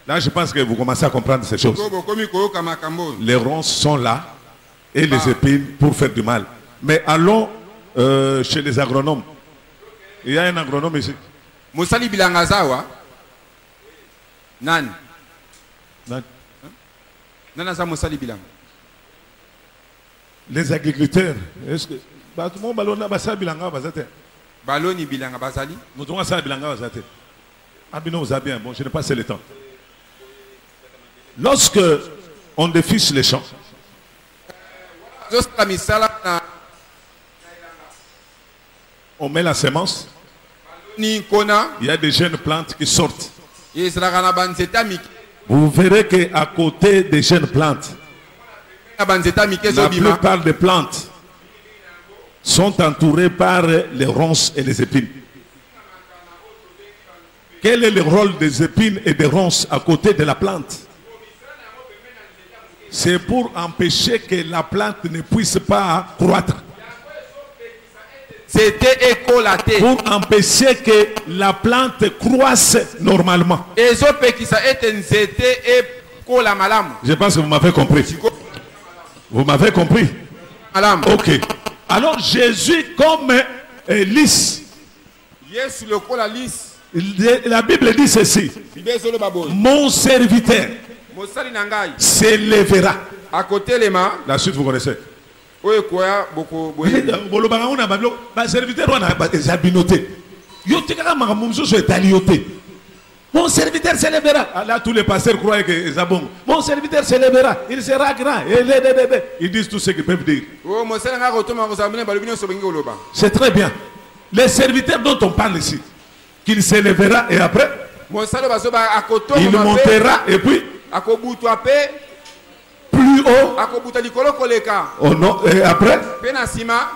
Là, je pense que vous commencez à comprendre ces choses. Les ronces sont là et les épines pour faire du mal. Mais allons chez les agronomes. Il y a un agronome ici. Nan. Les agriculteurs, est-ce que tout le monde ballon basa bilanga bazate? Balloni bilanga bazali. Nous devons ça bilanga bazate. Abino vous a bien. Bon, je n'ai pas assez le temps. Lorsque on défiche les champs, on met la semence. Il y a des jeunes plantes qui sortent. Vous verrez qu'à côté des jeunes plantes, la plupart des plantes sont entourées par les ronces et les épines. Quel est le rôle des épines et des ronces à côté de la plante? C'est pour empêcher que la plante ne puisse pas croître. Pour empêcher que la plante croisse normalement. Je pense que vous m'avez compris. Vous m'avez compris? Ok. Alors Jésus comme lys. La Bible dit ceci. Mon serviteur s'élèvera. La suite vous connaissez. Mon serviteur s'élèvera. Là, tous les pasteurs croient que c'est bon. Mon serviteur s'élèvera. Il sera grand. Ils disent tout ce qu'ils peuvent dire. C'est très bien. Les serviteurs dont on parle ici, qu'il s'élèvera et après, il montera et puis akobutwa pe plus haut. akobuta likolo koleka Oh non, et après, pe na sima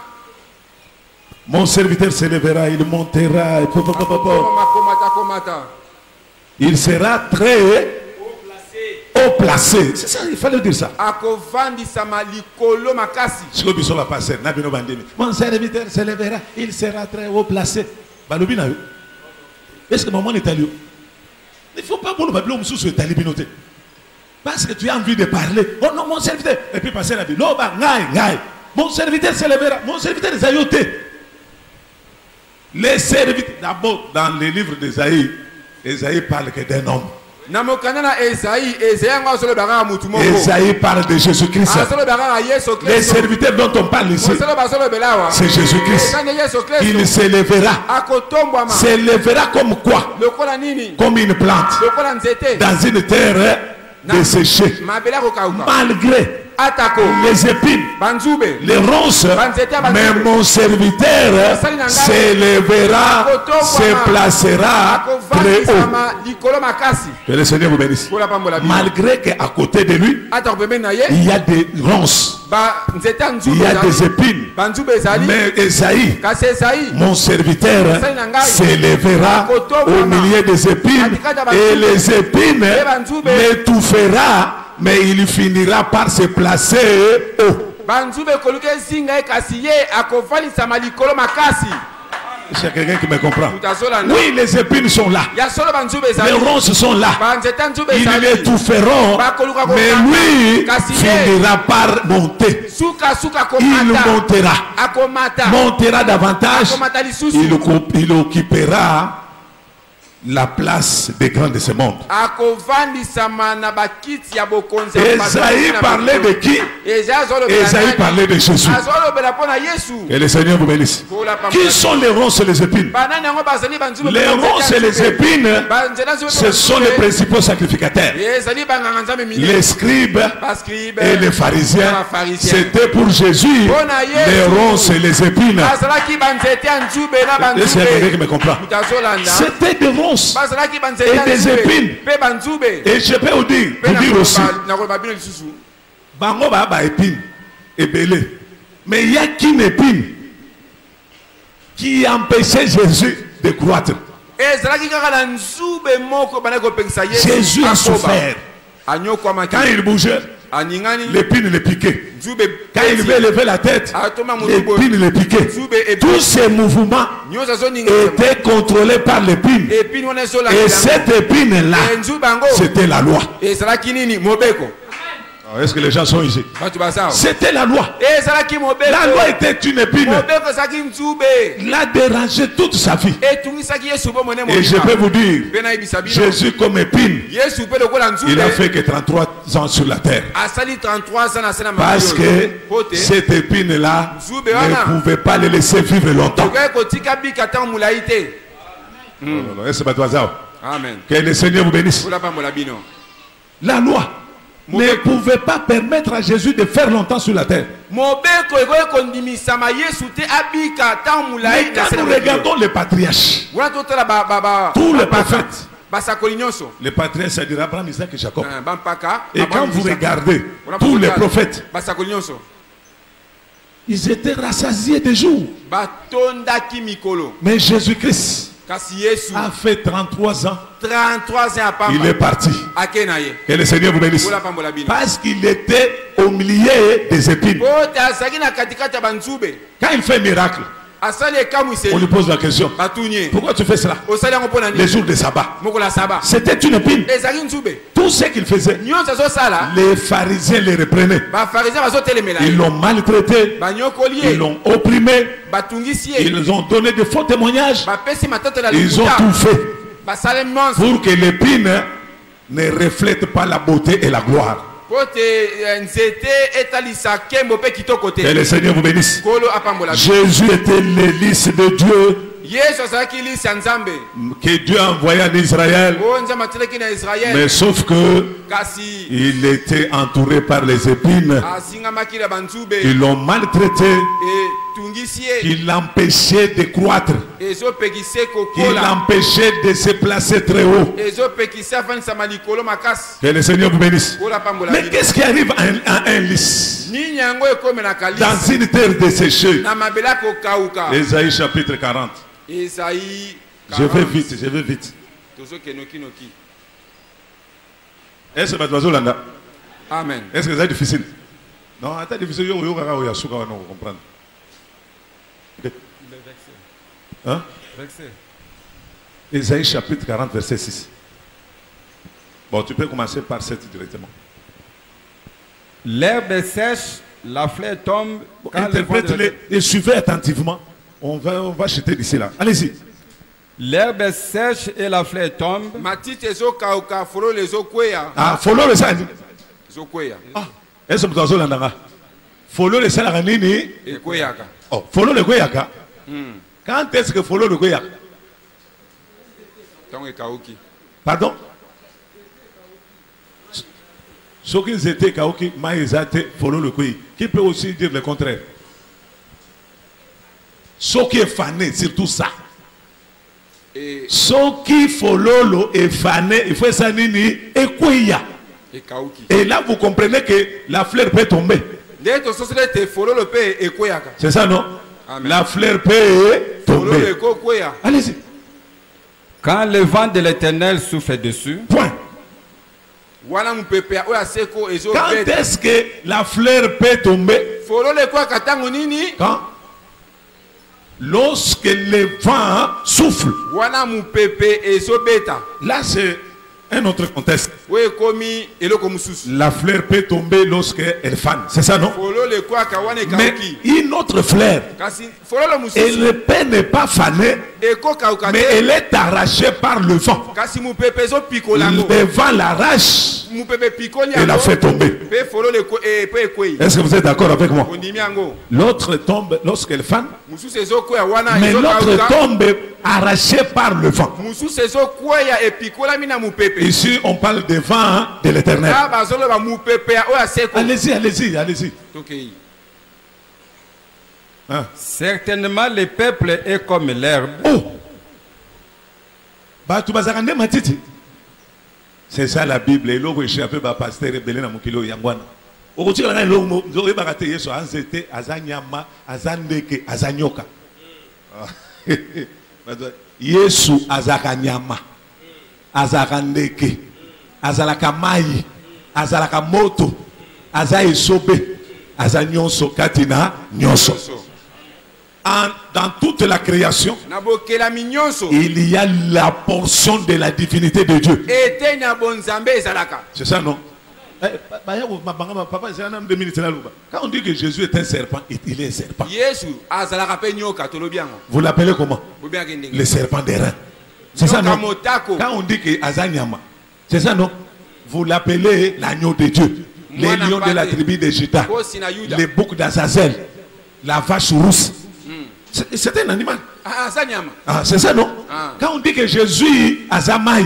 mon serviteur se lèvera, il montera, komata il sera très haut placé. C'est ça, il fallait dire ça. akovandisama likolo makasi. Si le bison va passer, mon serviteur se lèvera, il sera très haut placé. Est-ce que maman est allée? Il ne faut pas que le sous soit allé binoter. Parce que tu as envie de parler. Oh non, mon serviteur. Et puis passer la vie. Non, bah, mon serviteur se lèvera. Mon serviteur est ayoté. Les serviteurs. D'abord, dans les livres d'Ésaïe, Ésaïe parle que d'un homme. Ésaïe parle de Jésus-Christ. Les serviteurs dont on parle ici, c'est Jésus-Christ. Il s'élèvera comme quoi? Comme une plante dans une terre desséchée. Malgré les épines, les ronces, mais mon serviteur s'élèvera, se placera très haut. Que le Seigneur vous bénisse. Malgré qu'à côté de lui, il y a des ronces, il y a des épines, mais Esaïe, mon serviteur, s'élèvera au milieu des épines, et les épines l'étouffera, mais il finira par se placer haut. C'est quelqu'un qui me comprend. Oui, les épines sont là. Les ronces sont là. Ils l'étoufferont, mais lui finira par monter. Il montera davantage. Il occupera la place des grands de ce monde. Esaïe parlait de qui? Esaïe parlait de Jésus. Et le Seigneur vous bénisse. Qui sont les ronces et les épines? Les ronces et les épines, ce sont les principaux sacrificateurs. Les scribes et les pharisiens, c'était pour Jésus les ronces et les épines. C'est quelqu'un qui me comprend. C'était des ronces et des épines. Et je peux vous dire aussi, bango ba épine et belé, mais il y a qu'une épine qui empêchait Jésus de croître. Jésus a souffert. Quand il bougeait, l'épine le piquait. Quand il veut lever la tête, l'épine le piquait. Tous ces mouvements étaient contrôlés par l'épine. Et cette épine-là, c'était la loi. Est-ce que les gens sont ici? C'était la loi. La loi était une épine. L'a dérangé toute sa vie. Et je peux vous dire, Jésus comme épine, il a fait que 33 ans sur la terre. Parce que cette épine-là ne pouvait pas le laisser vivre longtemps. Amen. Que le Seigneur vous bénisse. La loi ne pouvait pas permettre à Jésus de faire longtemps sur la terre. Mais quand nous regardons les patriarches, tous les prophètes, les patriarches, c'est-à-dire Abraham, Isaac et Jacob. Et quand vous regardez tous les prophètes, ils étaient rassasiés de jours. Mais Jésus-Christ a fait 33 ans. Il est parti. Que le Seigneur vous bénisse. Parce qu'il était au milieu des épines. Quand il fait un miracle, on lui pose la question: pourquoi tu fais cela? Les jours de sabbat. C'était une épine. Tout ce qu'il faisait, les pharisiens les reprenaient. Ils l'ont maltraité. Ils l'ont opprimé. Ils ont donné de faux témoignages. Ils ont tout fait pour que l'épine ne reflète pas la beauté et la gloire. Que le Seigneur vous bénisse. Jésus était l'hélice de Dieu que Dieu a envoyé en Israël. Mais sauf que kasi il était entouré par les épines. asingamaki na banzube Ils l'ont maltraité. etungisi ye Qui l'empêchait de croître. ezopekisa Qui kokola l'empêchait de se placer très haut. ezopekisa afanisama likolo makasi. Que le Seigneur vous bénisse. Kola pambola Mais bino. qu'est-ce qui arrive à un lys nini yango ekomelaka dans lisi une terre desséchée? na mabele akokauka. Ésaïe chapitre 40. Esaïe Je vais vite, je vais vite. tozokenoki. Est-ce que vous avez Amen. Est-ce que c'est difficile? Non, c'est difficile. Vous comprendre. Hein? Ésaïe chapitre 40, verset 6. Bon, tu peux commencer par 7 directement. L'herbe est sèche, la fleur tombe. Quand le vent de Interprète-les et suivez attentivement. On va jeter d'ici là. Allez-y. L'herbe est sèche et la fleur tombe. Matiti ezokauka fololo ezokweya. Ah, follow le sali. Ezokweya. Ah, est-ce que vous avez là? Follow le sali nini? Ekweyaka. Oh, follow le goyaka. Quand est-ce que follow le goyaka? Tango ekauki. Pardon? Ceux qui étaient kaoki, maïzate, follow le goy. Qui peut aussi dire le contraire? Ceux qui est fané, surtout ça. Ceux qui follow le est fané, il faut ça nini ekweya. Ekauki. Et là vous comprenez que la fleur peut tomber. Nde tososele te fololo pe ekweyaka. C'est ça non? Amen. La fleur peut Fololo tomber. ekokweya. Allez-y. Quand le vent de l'Éternel souffle dessus, Point. Wana mupepe oya seko Quand ezobeta. est-ce que la fleur peut tomber? Fololo ekweyaka tango nini? Quand? Lorsque le vent souffle. Wana mupepe ezobeta. Là c'est un autre contexte. Oyo ekomi eloko mususu. La fleur peut tomber lorsqu'elle fane. C'est ça non? Fololo ekweyaka wana Mais ekauki. une autre fleur, Kasi fololo elle mususu ne peut ne pas faner, ekokauka mais te. elle est arrachée par le vent. Kasi mupepe ezopikola yango. Le vent l'arrache Mupepe pikoli et la yango. fait tomber. Pe fololo pe ekweyi. Est-ce que vous êtes d'accord avec moi? Ondimi yango. L'autre tombe lorsqu'elle fane, Mususu ezokweya wana mais l'autre ezokauka. tombe arrachée par le vent. Mususu ezokweya epikolami na mupepe. Ici, on parle des vents de l'éternel. Ah bazoloba mupepe ya oyo aseko. Allez-y, allez-y, allez-y. Tokei. Hein? certainement le peuple est comme l'herbe. Oh! Bah, tu vas arranger ma titi. C'est ça la Bible. Et l'eau échappé par pasteur et belé na mukilo yangwana. Au tu vas l'eau nous baraté yeso anzete azanyama azandeke azanyoka. Yesu azakanyama azakandeke azalaka mai azalaka moto azaesobe azanyonso katina nyonso. Dans toute la création, Na bokelami nyonso. il y a la portion de la divinité de Dieu. Ete na bonzambe ezalaka. C'est ça, non? Quand on dit que Jésus est un serpent, il est un serpent. Yesu azalaka pe nyoka tolobi yango. Vous l'appelez comment? Bobiaka ndenge. Le serpent des reins. C'est ça, Nyoka non? motako. Quand on dit que Azanyama, c'est ça, non? Vous l'appelez l'agneau de Dieu, les Mwana lions de la pate. tribu de Juda, Kosi na Yuda. les boucs d'Azazel, la vache rousse. C'est un animal. Ah azanyama. Ah, c'est ça, non? Ah. Quand on dit que Jésus Azamaï,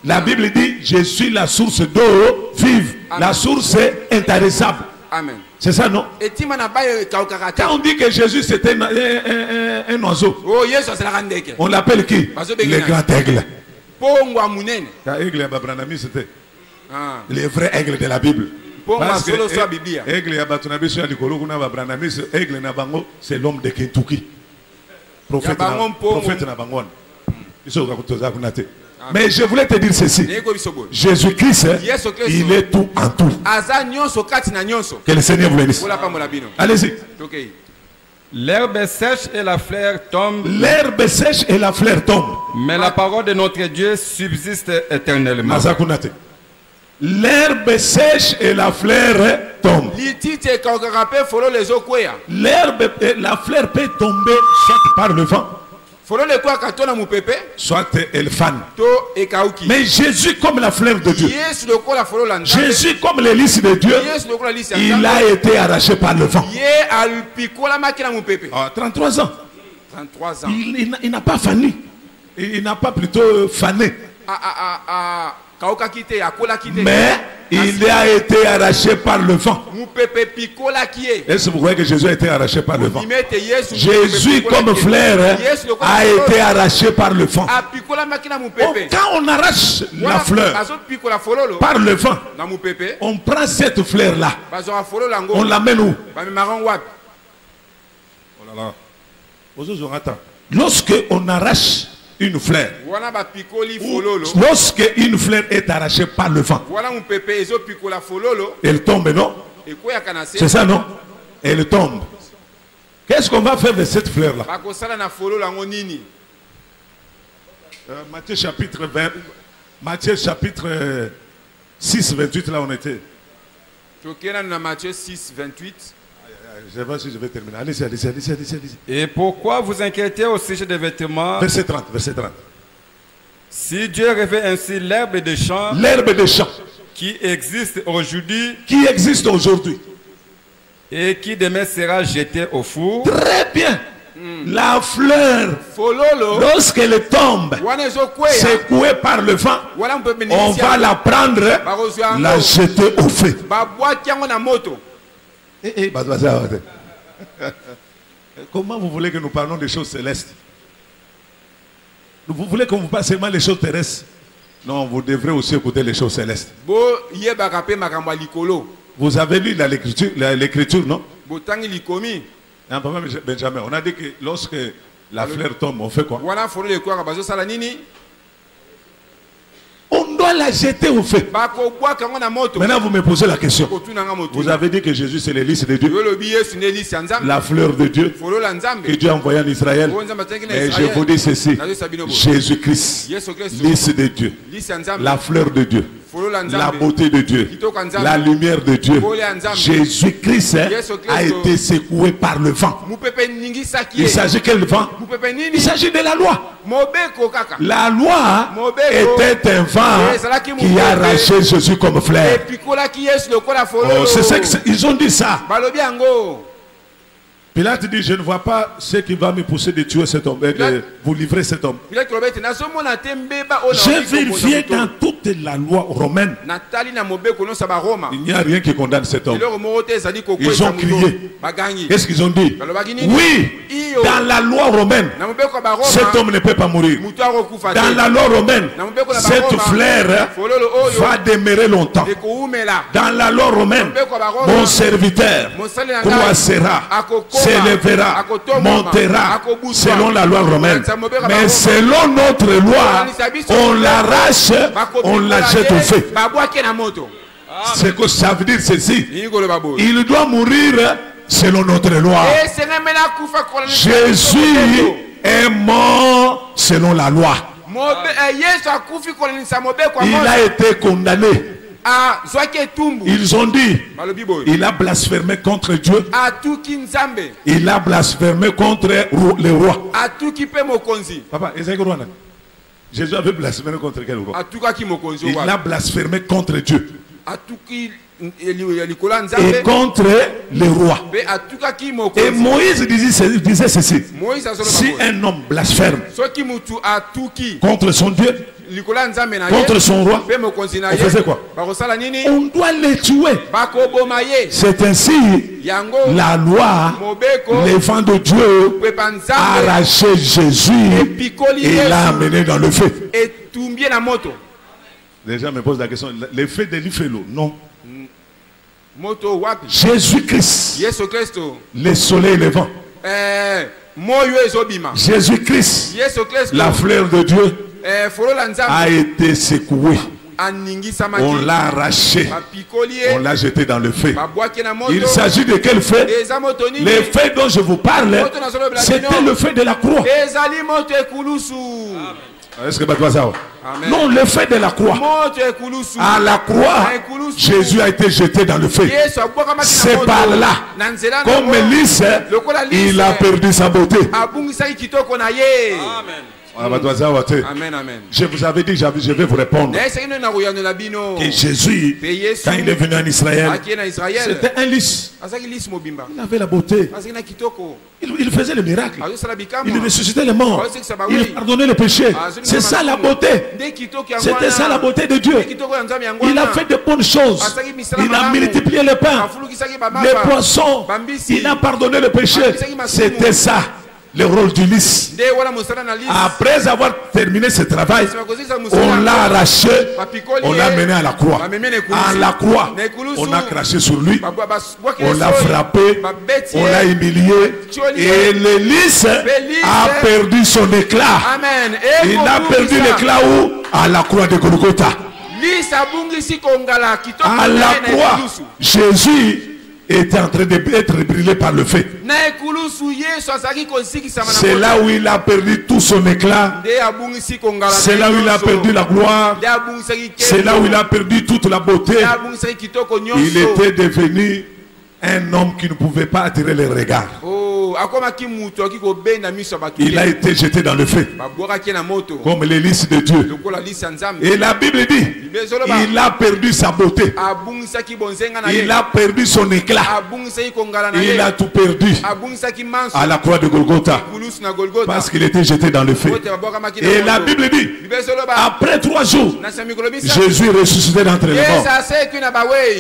la Bible dit je suis la source d'eau vive. Amen. La source est intarissable. Amen. C'est ça, non? Etima na baye kaukaka te. Quand on dit que Jésus c'était un oiseau, Oh Yesu azalaka ndeke. on l'appelle qui? Bazo Le bengena. grand aigle. Pongwa munene. Aigle ya Babranami, c'était Ah. les vrais aigles de la Bible. Pongwa Parce que solo so Biblia. aigle ya Batunabi sur Nikolo kuna Babranami, aigle na bango, c'est l'homme de Kentucky. Prophète Ya bango mpongo. na bango. Mais je voulais te dire ceci. Neko bisobo. Jésus-Christ, Yesu Kristo. il est tout en tout. Aza nyonso kati na nyonso. Que le Seigneur vous bénisse. Kola pambola bino. Allez-y. Tokei. L'herbe est sèche et la fleur tombe, L'herbe sèche et la fleur tombe. mais la parole de notre Dieu subsiste éternellement. Mazakunate. L'herbe sèche et la fleur tombe. Lititi kaukaka pe fololo ezokweya. L'herbe, la fleur peut tomber soit par le vent, Fololo ekwaka to na mupepe soit elle fane. to ekauki. Mais Jésus, comme la fleur de Dieu, Yesu lokola fololo la nzambe. Jésus, comme l'hélice de Dieu, Yesu lokola lisi ya il nzambe. a été arraché par le vent. Ye alpikola maki na mupepe. 33 ans. 33 ans. Il n'a pas fané. Il n'a pas plutôt fané. Kauka kite akola kite. Mais il a été arraché par le vent. Est-ce que vous croyez que Jésus a été arraché par le vent? Jésus comme fleur a été arraché par le vent. Quand on arrache la fleur par le vent, on prend cette fleur là, on l'amène où? Lorsque on arrache une fleur, lorsque une fleur est arrachée par le vent, elle tombe, non? C'est ça, non? Elle tombe. Qu'est-ce qu'on va faire de cette fleur là? Matthieu chapitre 20, Matthieu chapitre 6, 28, là on était. Matthieu 6, 28. Je vais voir si je vais terminer. Allez-y. Et pourquoi vous inquiétez au sujet des vêtements? Verset 30, verset 30. Si Dieu revêt ainsi l'herbe des champs, qui existe aujourd'hui, et qui demain sera jetée au four. Très bien. La fleur, lorsqu'elle tombe, secouée par le vent, on va la prendre, la jeter au feu. Comment vous voulez que nous parlons des choses célestes? Vous voulez qu'on vous passe seulement les choses terrestres? Non, vous devrez aussi écouter les choses célestes. Vous avez lu l'écriture, non? Non, papa Benjamin, on a dit que lorsque la fleur tombe, on fait quoi? On doit la jeter au feu. Maintenant, vous me posez la question. Vous avez dit que Jésus, c'est le Lys de Dieu, la fleur de Dieu, que Dieu a envoyé en Israël. Et je vous dis ceci, Jésus-Christ, Lys de Dieu, la fleur de Dieu, la beauté de Dieu, la lumière de Dieu. Jésus-Christ a été secoué par le vent. Il s'agit de quel vent? Il s'agit de la loi. La loi était un vent qui a arraché Jésus comme fleur. Oh, c'est ça qu'ils ont dit ça. Pilate dit, je ne vois pas ce qui va me pousser de tuer cet homme, de vous livrer cet homme. J'ai vérifié dans toute la loi romaine. Il n'y a rien qui condamne cet homme. Ils ont crié. Qu'est-ce qu'ils ont dit? Oui, dans la loi romaine, cet homme ne peut pas mourir. Dans la loi romaine, cette fleur va demeurer longtemps. Dans la loi romaine, mon serviteur croissera, s'élèvera, montera selon la loi romaine. Mais selon notre loi, on l'arrache, on la jette au feu. C'est que ça veut dire ceci. Il doit mourir selon notre loi. Jésus est mort selon la loi. Il a été condamné. Ils ont dit, il a blasphémé contre Dieu. Il a blasphémé contre les rois. Papa, Jésus avait blasphémé contre quel roi? Il a blasphémé contre Dieu et contre les rois. Et Moïse disait ceci: si un homme blasphème contre son Dieu, contre son roi, on faisait quoi? On doit les tuer. C'est ainsi la loi, les vents de Dieu a arraché Jésus et l'a amené dans le feu. Les gens me posent la question, le feu de l'Ifelo? Non. Jésus-Christ, le soleil levant. Jésus-Christ, la fleur de Dieu, a été secoué. On l'a arraché, on l'a jeté dans le feu. Il s'agit de quel feu? Le feu dont je vous parle, c'était le feu de la croix. Est-ce que non, le feu de la croix. À la croix, Jésus a été jeté dans le feu. C'est par là, comme Lys, il a perdu sa beauté. Amen, amen. Je vous avais dit, je vais vous répondre. Que Jésus, quand il est venu en Israël, c'était un lys. Il avait la beauté. Il faisait le miracle. Il ressuscitait les morts. Il pardonnait les péchés. C'est ça la beauté. C'était ça la beauté de Dieu. Il a fait de bonnes choses. Il a multiplié le pain, les poissons. Il a pardonné le péché. C'était ça le rôle du lys. Après avoir terminé ce travail, on l'a arraché, on l'a mené à la croix. À la croix, on a craché sur lui, on l'a frappé, on l'a humilié, et le lys a perdu son éclat. Il a perdu l'éclat où? À la croix de Golgotha. À la croix, Jésus était en train d'être brûlé par le feu. C'est là où il a perdu tout son éclat. C'est là où il a perdu la gloire. C'est là où il a perdu toute la beauté. Il était devenu un homme qui ne pouvait pas attirer les regards. Il a été jeté dans le feu comme les lys de Dieu. Et la Bible dit, il a perdu sa beauté, il a perdu son éclat, il a tout perdu à la croix de Golgotha parce qu'il était jeté dans le feu. Et la Bible dit, après 3 jours, Jésus ressuscité d'entre les morts.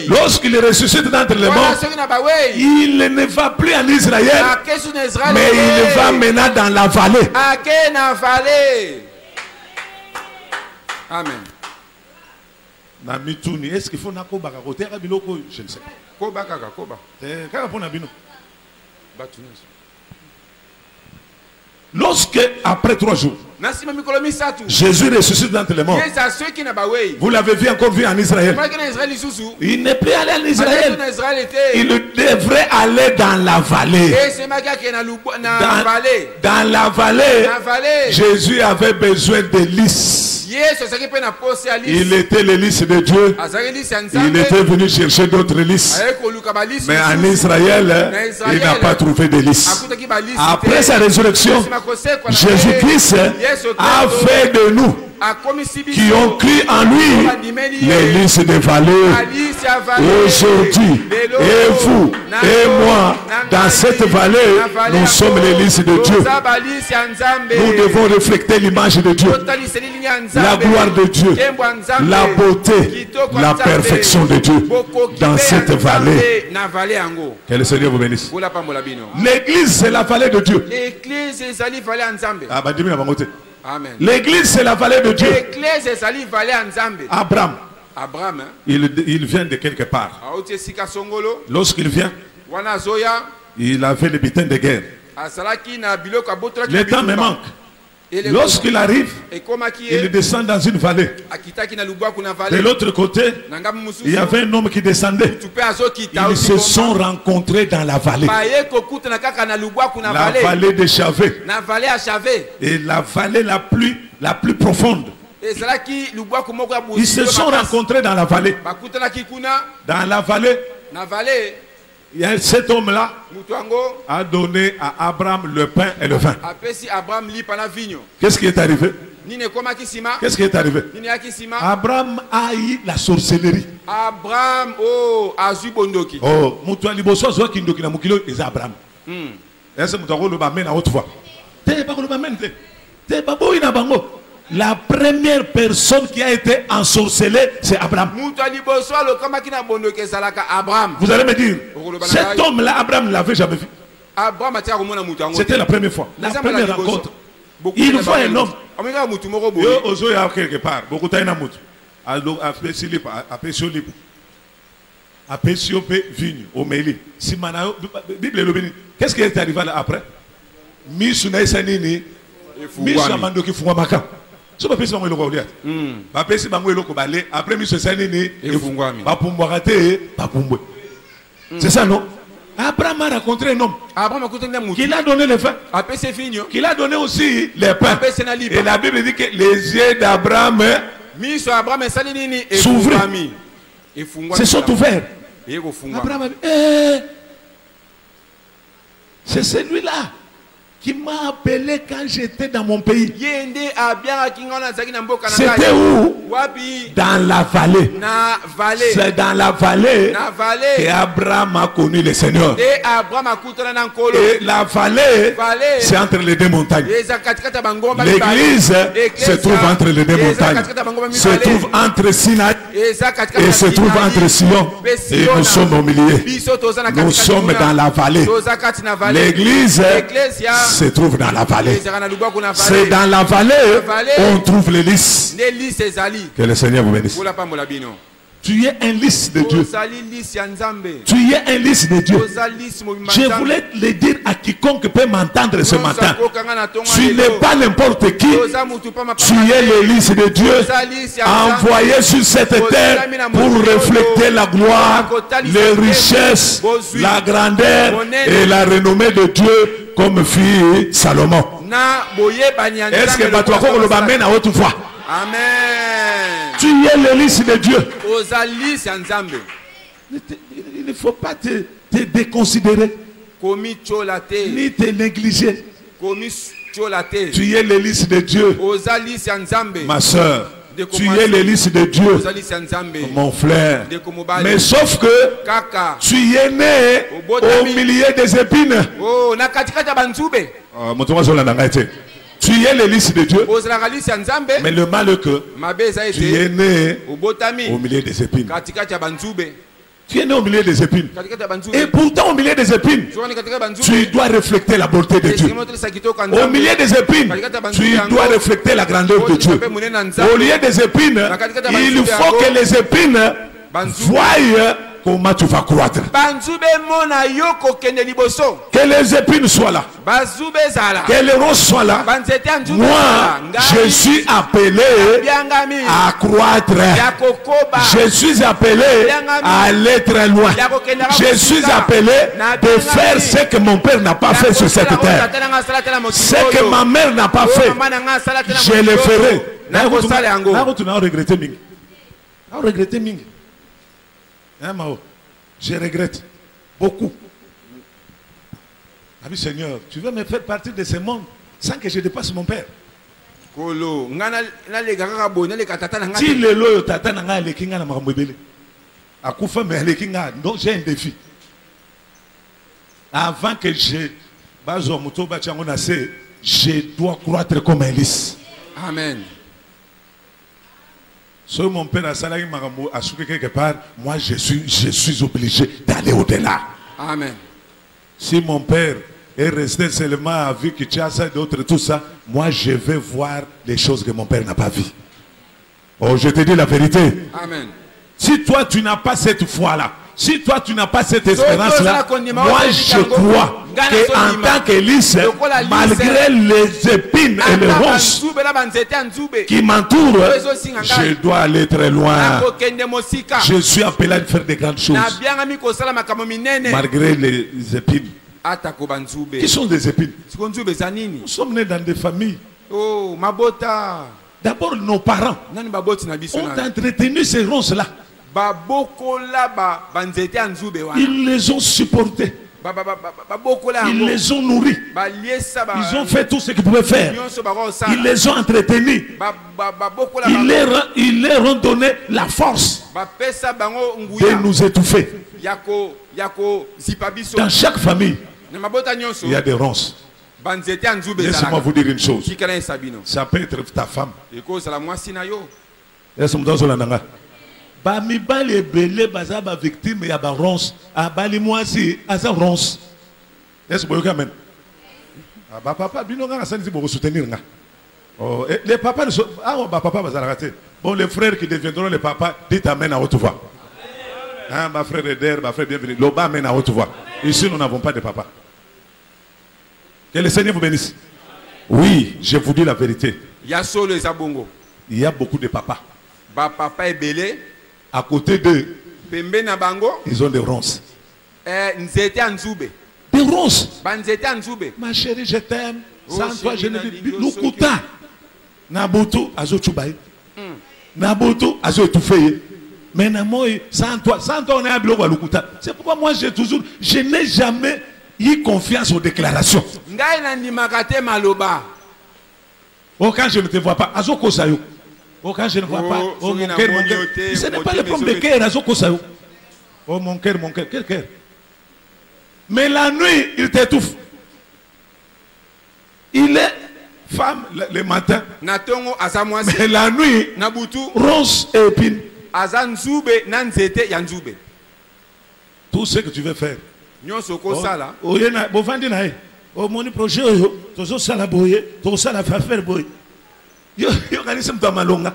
Lorsqu'il ressuscite d'entre les morts, il ne va plus en Israël, mais il va maintenant dans la vallée. Amen. Est-ce qu'il faut je ne sais pas. Lorsque, après 3 jours, Jésus ressuscite d'entre les morts, vous l'avez vu encore vu en Israël. Il n'est plus allé en Israël. Il devrait aller dans la vallée. Dans la vallée, Jésus avait besoin de lys. Il était le lys de Dieu. Il était venu chercher d'autres lys. Mais en Israël, il n'a pas trouvé de lys. Après sa résurrection, Jésus-Christ a fait de nous qui ont cru en lui les lys de vallée. Aujourd'hui, et vous et moi, dans cette vallée, nous sommes les lys de Dieu. Nous devons refléter l'image de Dieu, la gloire de Dieu, la beauté, la perfection de Dieu dans cette vallée. Que le Seigneur vous bénisse. L'église, c'est la vallée de Dieu. L'église, c'est la vallée de Dieu. Abraham, il vient de quelque part. Lorsqu'il vient, il avait le butin de guerre. Le temps me manque. Lorsqu'il arrive, il descend dans une vallée. De l'autre côté, il y avait un homme qui descendait. Ils se sont rencontrés dans la vallée. La vallée de Chavé. Et la vallée la plus profonde. Ils se sont rencontrés dans la vallée. Dans la vallée, cet homme-là a donné à Abraham le pain et le vin. Qu'est-ce qui est arrivé? Qu'est-ce qui est arrivé? Abraham a eu la sorcellerie. Abraham, la première personne qui a été ensorcelée, c'est Abraham. Vous allez me dire, cet homme-là, Abraham ne l'avait jamais vu. C'était la première fois. La première rencontre. Il voit un homme. Quelque part. Qu'est-ce qui est arrivé là après? Après c'est ça, non? Abraham a rencontré un homme qui l'a donné le vin, qui l'a donné aussi les pains. Et la Bible dit que les yeux d'Abraham s'ouvraient, se sont ouverts. Abraham a dit, c'est celui-là qui m'a appelé quand j'étais dans mon pays. Yende abia kingona zaki na mboka na C'était où? Wapi? Dans la vallée. Na vallée. C'est dans la vallée Na vallée. que Abraham a connu le Seigneur. Et Abraham akutana na nkolo. Et la vallée, c'est entre les deux montagnes. L'église se trouve entre les deux montagnes. Se trouve entre Sinaï et se trouve entre Sion. Et nous sommes au milieu. Nous sommes dans la vallée. L'église se trouve dans la vallée. C'est dans la vallée on trouve les lys. Que le Seigneur vous bénisse. Tu es un lys de Dieu. Tu es un lys de Dieu. Je voulais le dire à quiconque peut m'entendre ce matin. Tu n'es pas n'importe qui. Tu es le lys de Dieu, envoyé sur cette terre pour refléter la gloire, les richesses, la grandeur et la renommée de Dieu comme fit Salomon. Est-ce que tu as autrefois? Amen. Tu es le lys de Dieu. Il ne faut pas te déconsidérer ni te négliger. Tu es le lys de Dieu. Ma soeur, tu es le lys de Dieu. Mon frère. Mais sauf que tu es né au milieu des épines. Tu es le lys de Dieu. Mais le mal est que tu es né au milieu des épines. Tu es né au milieu des épines. Et pourtant au milieu des épines, tu dois refléter la beauté de Dieu. Au milieu des épines, tu dois refléter la grandeur de Dieu. Au milieu des épines, il faut que les épines voient comment tu vas croître. Que les épines soient là. Que les roses soient là. Moi, je suis appelé à croître. Je suis appelé à aller très loin. Je suis appelé de faire ce que mon père n'a pas fait sur cette terre. Ce que ma mère n'a pas fait, je le ferai. Je regrette beaucoup. Ami Seigneur, tu veux me faire partie de ce monde sans que je dépasse mon père. Si le loyo tata nanga lekinga na makamwebele akufa me lekinga, donc j'ai un défi. Avant que je dois croître comme un lys. Amen. Si mon père a salarié a souqué quelque part, moi je suis obligé d'aller au-delà. Amen. Si mon père est resté seulement à vue que tu as ça, d'autres, tout ça, moi je vais voir les choses que mon père n'a pas vues. Oh, je te dis la vérité. Amen. Si toi tu n'as pas cette foi-là, si toi tu n'as pas cette espérance-là, moi je crois qu'en tant que lys, malgré les épines et les ronces qui m'entourent, je dois aller très loin. Je suis appelé à faire de grandes choses. Malgré les épines. Qui sont des épines? Nous sommes nés dans des familles. Oh, Mabota. D'abord, nos parents ont entretenu ces ronces-là. Ils les ont supportés. Ils les ont nourris. Ils ont fait tout ce qu'ils pouvaient faire. Ils les ont entretenus. Ils leur ont donné la force de nous étouffer. Dans chaque famille, il y a des ronces. Laissez-moi vous dire une chose. Ça peut être ta femme. Bamibali ebele baza ba victime ya ba ronce abali mwasi asa ronce. Est-ce que vous amen? Ba papa bino nga sani bo soutenir nga. Oh, les papas ba papa baza raté. Bon, les frères qui deviendront les papas, dites amen à haute voix. Hein, ma frère Eder, ma frère bienvenue. Loba amen à haute voix. Ici nous n'avons pas de papa. Que le Seigneur vous bénisse. Oui, je vous dis la vérité. Il y a beaucoup de papas. Ba papa ebele. À côté d'eux, ils ont des ronces. Des ronces. Ma chérie, je t'aime. Sans toi, je ne vis plus. Lukuta. Nabutu, azo chubaye. Nabutu, azo étouffé. Mais sans toi, on est à Lukuta. C'est pourquoi moi, je n'ai jamais eu confiance aux déclarations. Oh, quand je ne te vois pas, Azoko Sayo. Oh, quand je ne vois pas, oh, mon cœur, mon cœur. Ce n'est pas le problème de cœur, Azoko Sayo. Oh, mon cœur, quel cœur? Mais la nuit, il t'étouffe. Il est femme le matin. Mais la nuit, ronce et épine. Tout ce que tu veux faire. Oh, mon projet, tu as la boye, tu as la faire boye. Yo, organise mtu malonga.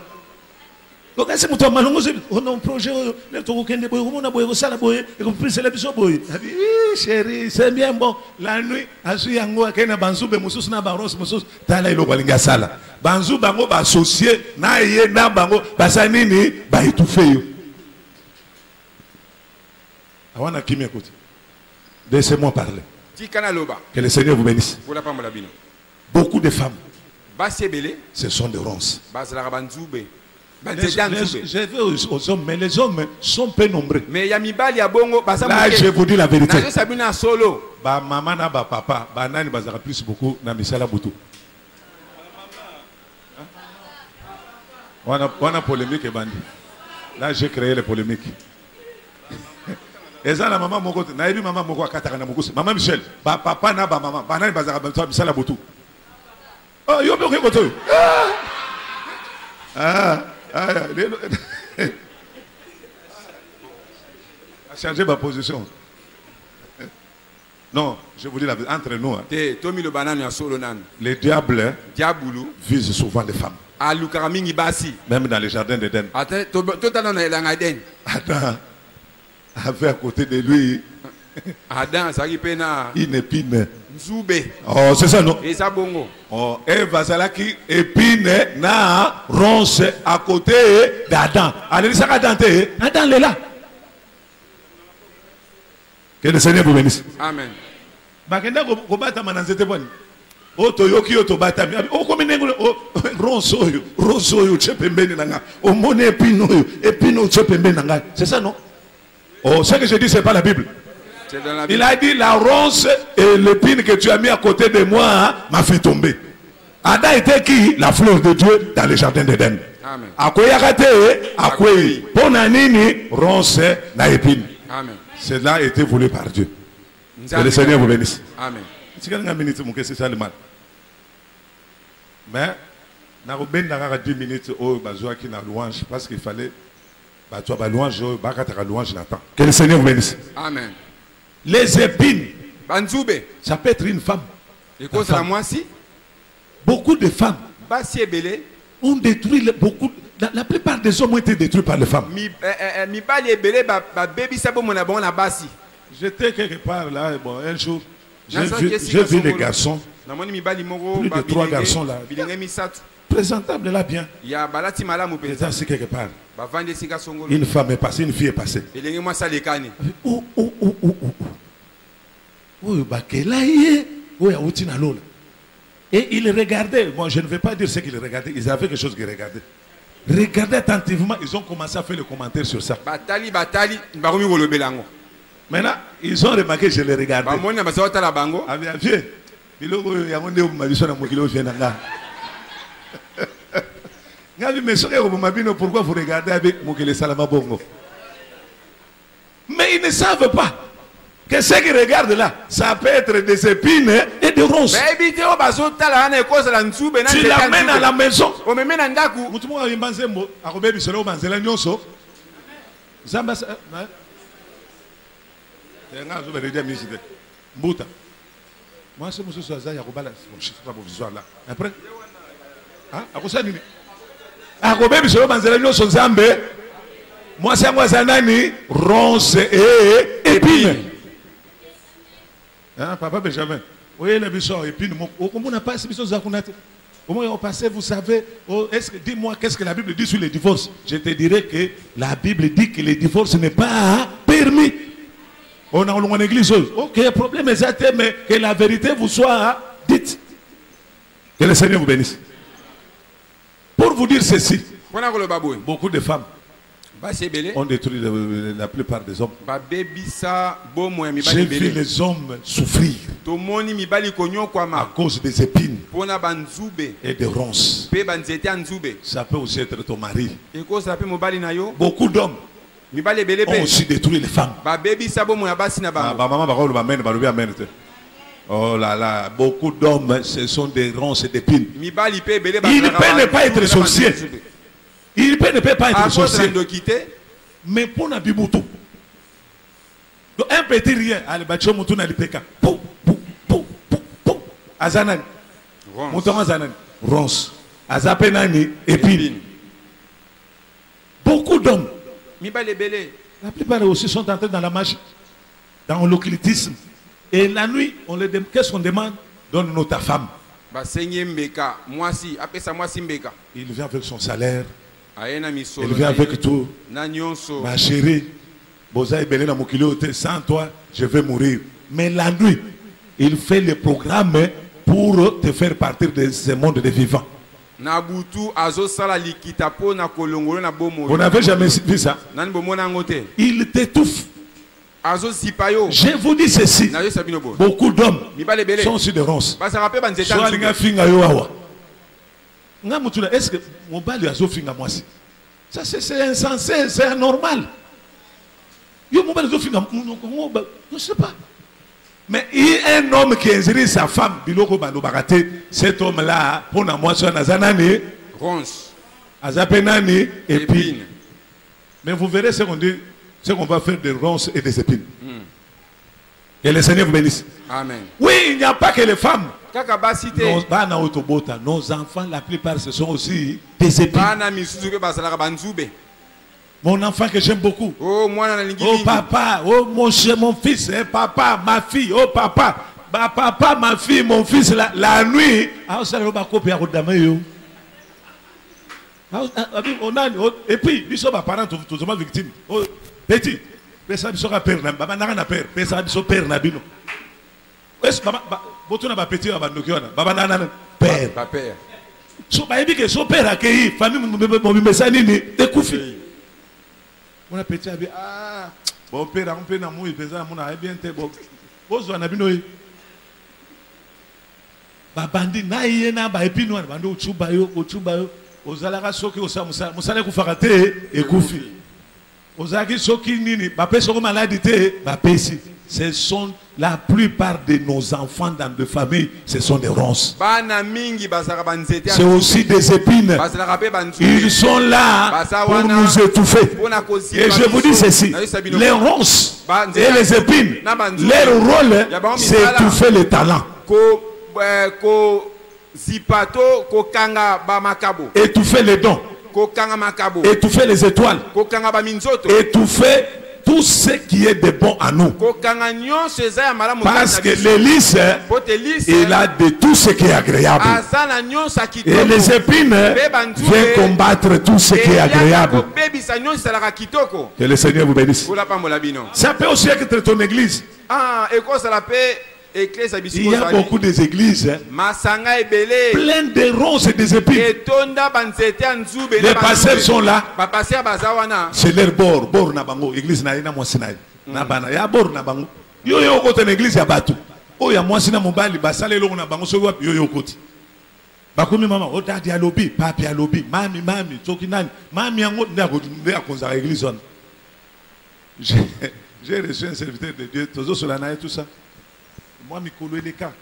Organise mtu malonga, on a un projet, le to kende boye, on a boye, ça la boye, et qu'on puisse l'épisode boye. Oui, chérie, c'est bien bon. La nuit, asu yango akena banzube mususu na baros mususu, tala ilo balinga sala. Banzu bango ba associé na ye na bango, basa nini ba étouffé yo. Awana kimi écoute. Laissez-moi parler. Que le Seigneur vous bénisse. Beaucoup de femmes, ce sont des ronces. Je veux aux hommes, mais les hommes sont peu nombreux. Là, je vous dis la vérité. Ba maman na ba papa, ba nani bazara plus beaucoup na misala butu. On a polémique et bandi. Là, j'ai créé les polémiques. Et ça, la maman moko, na ebi maman moko akataka na moko. Maman Michel, ba papa na ba maman, ba nani bazara ba misala butu. Oh, yo boko koto. A changer ma position. Non, je vous dis la vérité, entre nous. Les diables visent souvent les femmes. Même dans les jardins d'Éden. Adam avait à côté de lui une épine. Oh, c'est ça, non? Oh, Eva Zalaki, épine, na, ronce à côté d'Adam. Allez, ça va Adam est là. Que le Seigneur vous bénisse. Amen. Bakenda ko bata mananzete boni. O toyoki o to bata mi. O komenengo o ronso yo chepembeni nanga. O mone épine chepembeni nanga. C'est ça, non? Oh, ce que je dis, c'est pas la Bible. Il a dit la ronce et l'épine que tu as mis à côté de moi m'a fait tomber. Adam était qui? La fleur de Dieu dans le jardin d'Éden. Amen. Akoyakate, akoyi. Ponanini, ronce na épine. Amen. Cela a été voulu par Dieu. Que le Seigneur vous bénisse. Amen. C'est ça le mal. Mais, dans 10 minutes, qui na louange, parce qu'il fallait louange, que le Seigneur vous bénisse. Amen. Les épines, ça peut être une femme. Beaucoup de femmes ont détruit beaucoup. La plupart des hommes ont été détruits par les femmes. J'étais quelque part là, bon, un jour, j'ai vu des garçons, plus de 3 garçons là, présentables là bien. J'étais assis quelque part. Une femme est passée, une fille est passée. Et ils regardaient, bon je ne vais pas dire ce qu'ils regardaient, ils avaient quelque chose qu'ils regardaient. Regardaient attentivement, ils ont commencé à faire le commentaire sur ça. Maintenant, ils ont remarqué que je les regardais. Pourquoi vous regardez avec Mokele Salama Bongo? Mais ils ne savent pas que ce qu'ils regardent là, ça peut être des épines et des ronces. Tu l'amènes à la maison. Moi, c'est monsieur Soaza, il y a là. Après, moi, c'est moi, Zanani, ronce et épine. Hein, papa Benjamin, oui, les bichons, épine, comment on a passé bichons Zakunate? Comment on passe, vous savez, dis-moi, qu'est-ce que la Bible dit sur les divorces? Je te dirais que la Bible dit que le divorce n'est pas permis. On a en église. Ok, le problème est exact, mais que la vérité vous soit dite. Que le Seigneur vous bénisse. Pour vous dire ceci, beaucoup de femmes ont détruit la plupart des hommes. J'ai vu les hommes souffrir à cause des épines et des ronces. Ça peut aussi être ton mari. Beaucoup d'hommes ont aussi détruit les femmes. Oh là là, beaucoup d'hommes, ce sont des ronces et des d'épines. Il ne peut ne pas être sorcier. Il peut ne pas être sorcier. Mais pour Nabimutu, un petit rien, Alibacho Mutu Nalipeka. Pou, pou, pou, pou, pou. Azanan. Mouton Azanan. Ronce. Azapenani, épine. Beaucoup d'hommes. La plupart aussi sont entrés dans la magie, dans l'occultisme. Et la nuit, qu'est-ce qu'on demande? Donne-nous ta femme. Il vient avec son salaire. Il vient avec tout. Ma chérie, sans toi, je vais mourir. Mais la nuit, il fait le programme pour te faire partir de ce monde des vivants. Vous n'avez jamais vu ça? Il t'étouffe. Je vous dis ceci, beaucoup d'hommes sont sur des ronces. Est-ce que mon bal a finga moi si? Ça c'est insensé, c'est anormal. Je ne sais pas. Mais il y a un homme qui insérit sa femme, cet homme-là, pour moi, c'est un azanani, ronce, azapenani, épine. Mais vous verrez ce qu'on dit. C'est qu'on va faire des ronces et des épines. Et le Seigneur vous bénisse. Amen. Oui, il n'y a pas que les femmes. Nos enfants, la plupart, ce sont aussi des épines. Mon enfant que j'aime beaucoup. Oh papa, oh mon fils, papa, ma fille, oh papa. Papa, ma fille, mon fils, la nuit. Et puis, ils sont parents, tous victimes. Petit, pesa biso ka père na baba na na père, pesa biso père na bino. Est-ce baba botuna ba petit ba ndoki wana, baba na père. Ba père. So ba ebi ke so père akei, famille mo bimesa nini, découfi. Mon petit abi bon père on peut na mo pesa mo na bien te bon. Bozo na bino yi. Ba bandi na ye na ba epi no bando uchuba yo, ozala ka soki osamusa, musale ku fakate ekufi. Ce sont la plupart de nos enfants dans des familles, ce sont des ronces. C'est aussi des épines. Ils sont là pour nous étouffer. Et je vous dis ceci, les ronces et les épines, leur rôle, c'est étouffer les talents. Étouffer les dons. Étouffer les étoiles. Étouffer tout ce qui est de bon à nous. Parce que l'hélice, il a de tout ce qui est agréable. Et les épines viennent combattre tout ce qui est agréable. Que le Seigneur vous bénisse. Ça peut aussi être ton église. Il y a beaucoup d'églises pleines de ronces et des épines. Les pasteurs sont là. C'est leur bord na bango. Église na ina mwasinaï. Na bana ya bord na bango. Yo yo kote na église ya batu. O ya mwasina mobali basale lo na bango so yo yo kote. Bakomi mama o dadi alobi, papi alobi, mami toki nani. Mami yango ndako ndia konza église on. J'ai reçu un serviteur de Dieu, tozo solana et tout ça. Moi, Mikolo et les cas.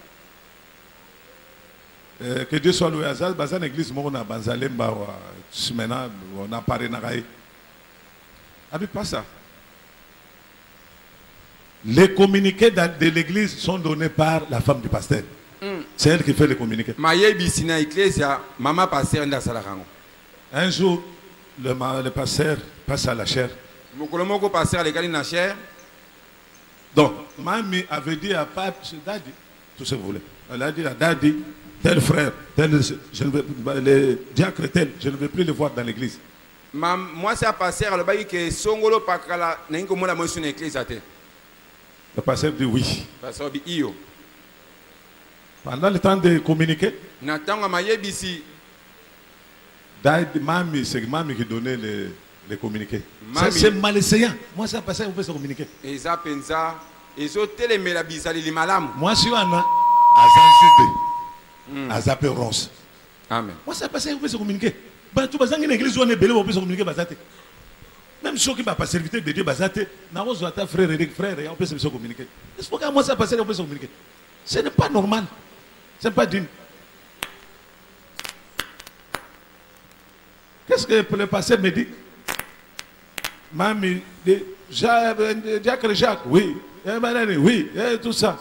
Que Dieu soit loué à ça. Dans l'église, on a Banzalem, on a parlé Naraï. Avec pas ça. Les communiqués de l'église sont donnés par la femme du pasteur. C'est elle qui fait les communiqués. Un jour, le pasteur passe à la chair. Donc, mamie avait dit à papa, Daddy, tout ce que vous voulez. Elle a dit à Daddy, tel frère, tel, le diacre tel, je ne veux plus le voir dans l'église. Moi, c'est un pasteur, le bail que Songolo Pakala, n'a pas moi la motion de l'église. Le pasteur dit oui. Pasteur dit iyo. Pendant le temps de communiquer, Natanga Maye Bisi. Daddy, mamie, c'est mamie qui donnait de communiquer. C'est malessayant. Moi, ça passe, vous pouvez se communiquer. Et ça, pensa, et ça, téléméla bizali li malam. Moi, si on a Azanzide, Azapé Ronce. Amen. Moi, ça passe, vous pouvez se communiquer. Ben, tout basang une église où on est belé, vous pouvez se communiquer, basate. Même ceux qui va pas serviteur de Dieu, basate, n'a pas besoin de frère et frère, on peut se communiquer. Est-ce que moi, ça passe, on peut se communiquer? Ce n'est pas normal. Ce n'est pas digne. Qu'est-ce que le pasteur me dit? Mamie, Jacques, oui, oui, tout ça.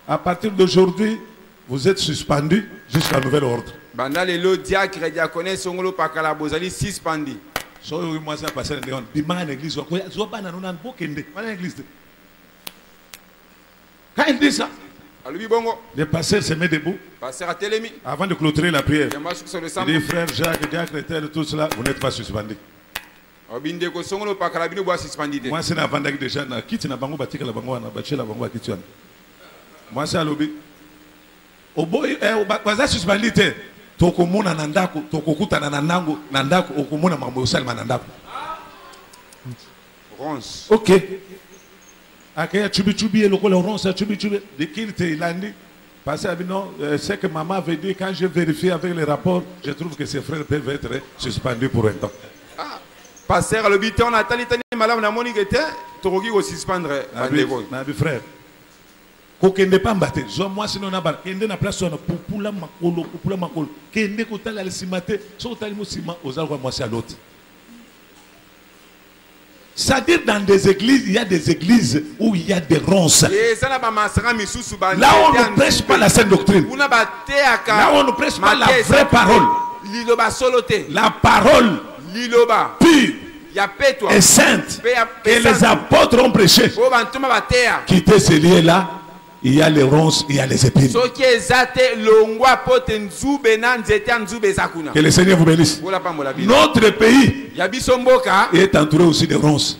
À partir d'aujourd'hui, vous êtes suspendu jusqu'à nouvel ordre. Bandalelo diacre diaconné songolo pakala bozali suspendu. So moi ça passer dans l'église, zo pas na nona bokende, pas l'église. Quand il dit ça, le pasteur se met debout. Avant de clôturer la prière, il dit frère Jacques, Diacre, tout cela, vous n'êtes pas suspendu. Moi, c'est avant d'aller déjà, quitte na bango batika la bango na bachela bango bakitiana. Moi, c'est à l'obé. Au boy, baza suspendu te. Toko mona nandako, toko kuta na nandango, nandako, okomona mambo salma nandako. Ronce. Ok. Akaya chubi et le col ronce, chubi. De qui il a dit? Parce que non, c'est que maman avait dit, quand j'ai vérifié avec les rapports, je trouve que ses frères peuvent être suspendus pour un temps. Pasteur, le biton, on a tali madame la monique était, Torogi au suspendre. Mes frères, kokende pas mbaté. Moi, sinon, on a kende na place on a pupula makolo. Kende kotala le simate, so tali mo sima aux alwa moi c'est à l'autre. C'est-à-dire dans des églises, il y a des églises où il y a des ronces. Là on ne prêche pas la sainte doctrine. Là on ne prêche pas la vraie parole. La parole pure et sainte que les apôtres ont prêché. Quittez ce lieu-là, il y a les ronces, il y a les épines. Que le Seigneur vous bénisse. Notre pays est entouré aussi de ronces.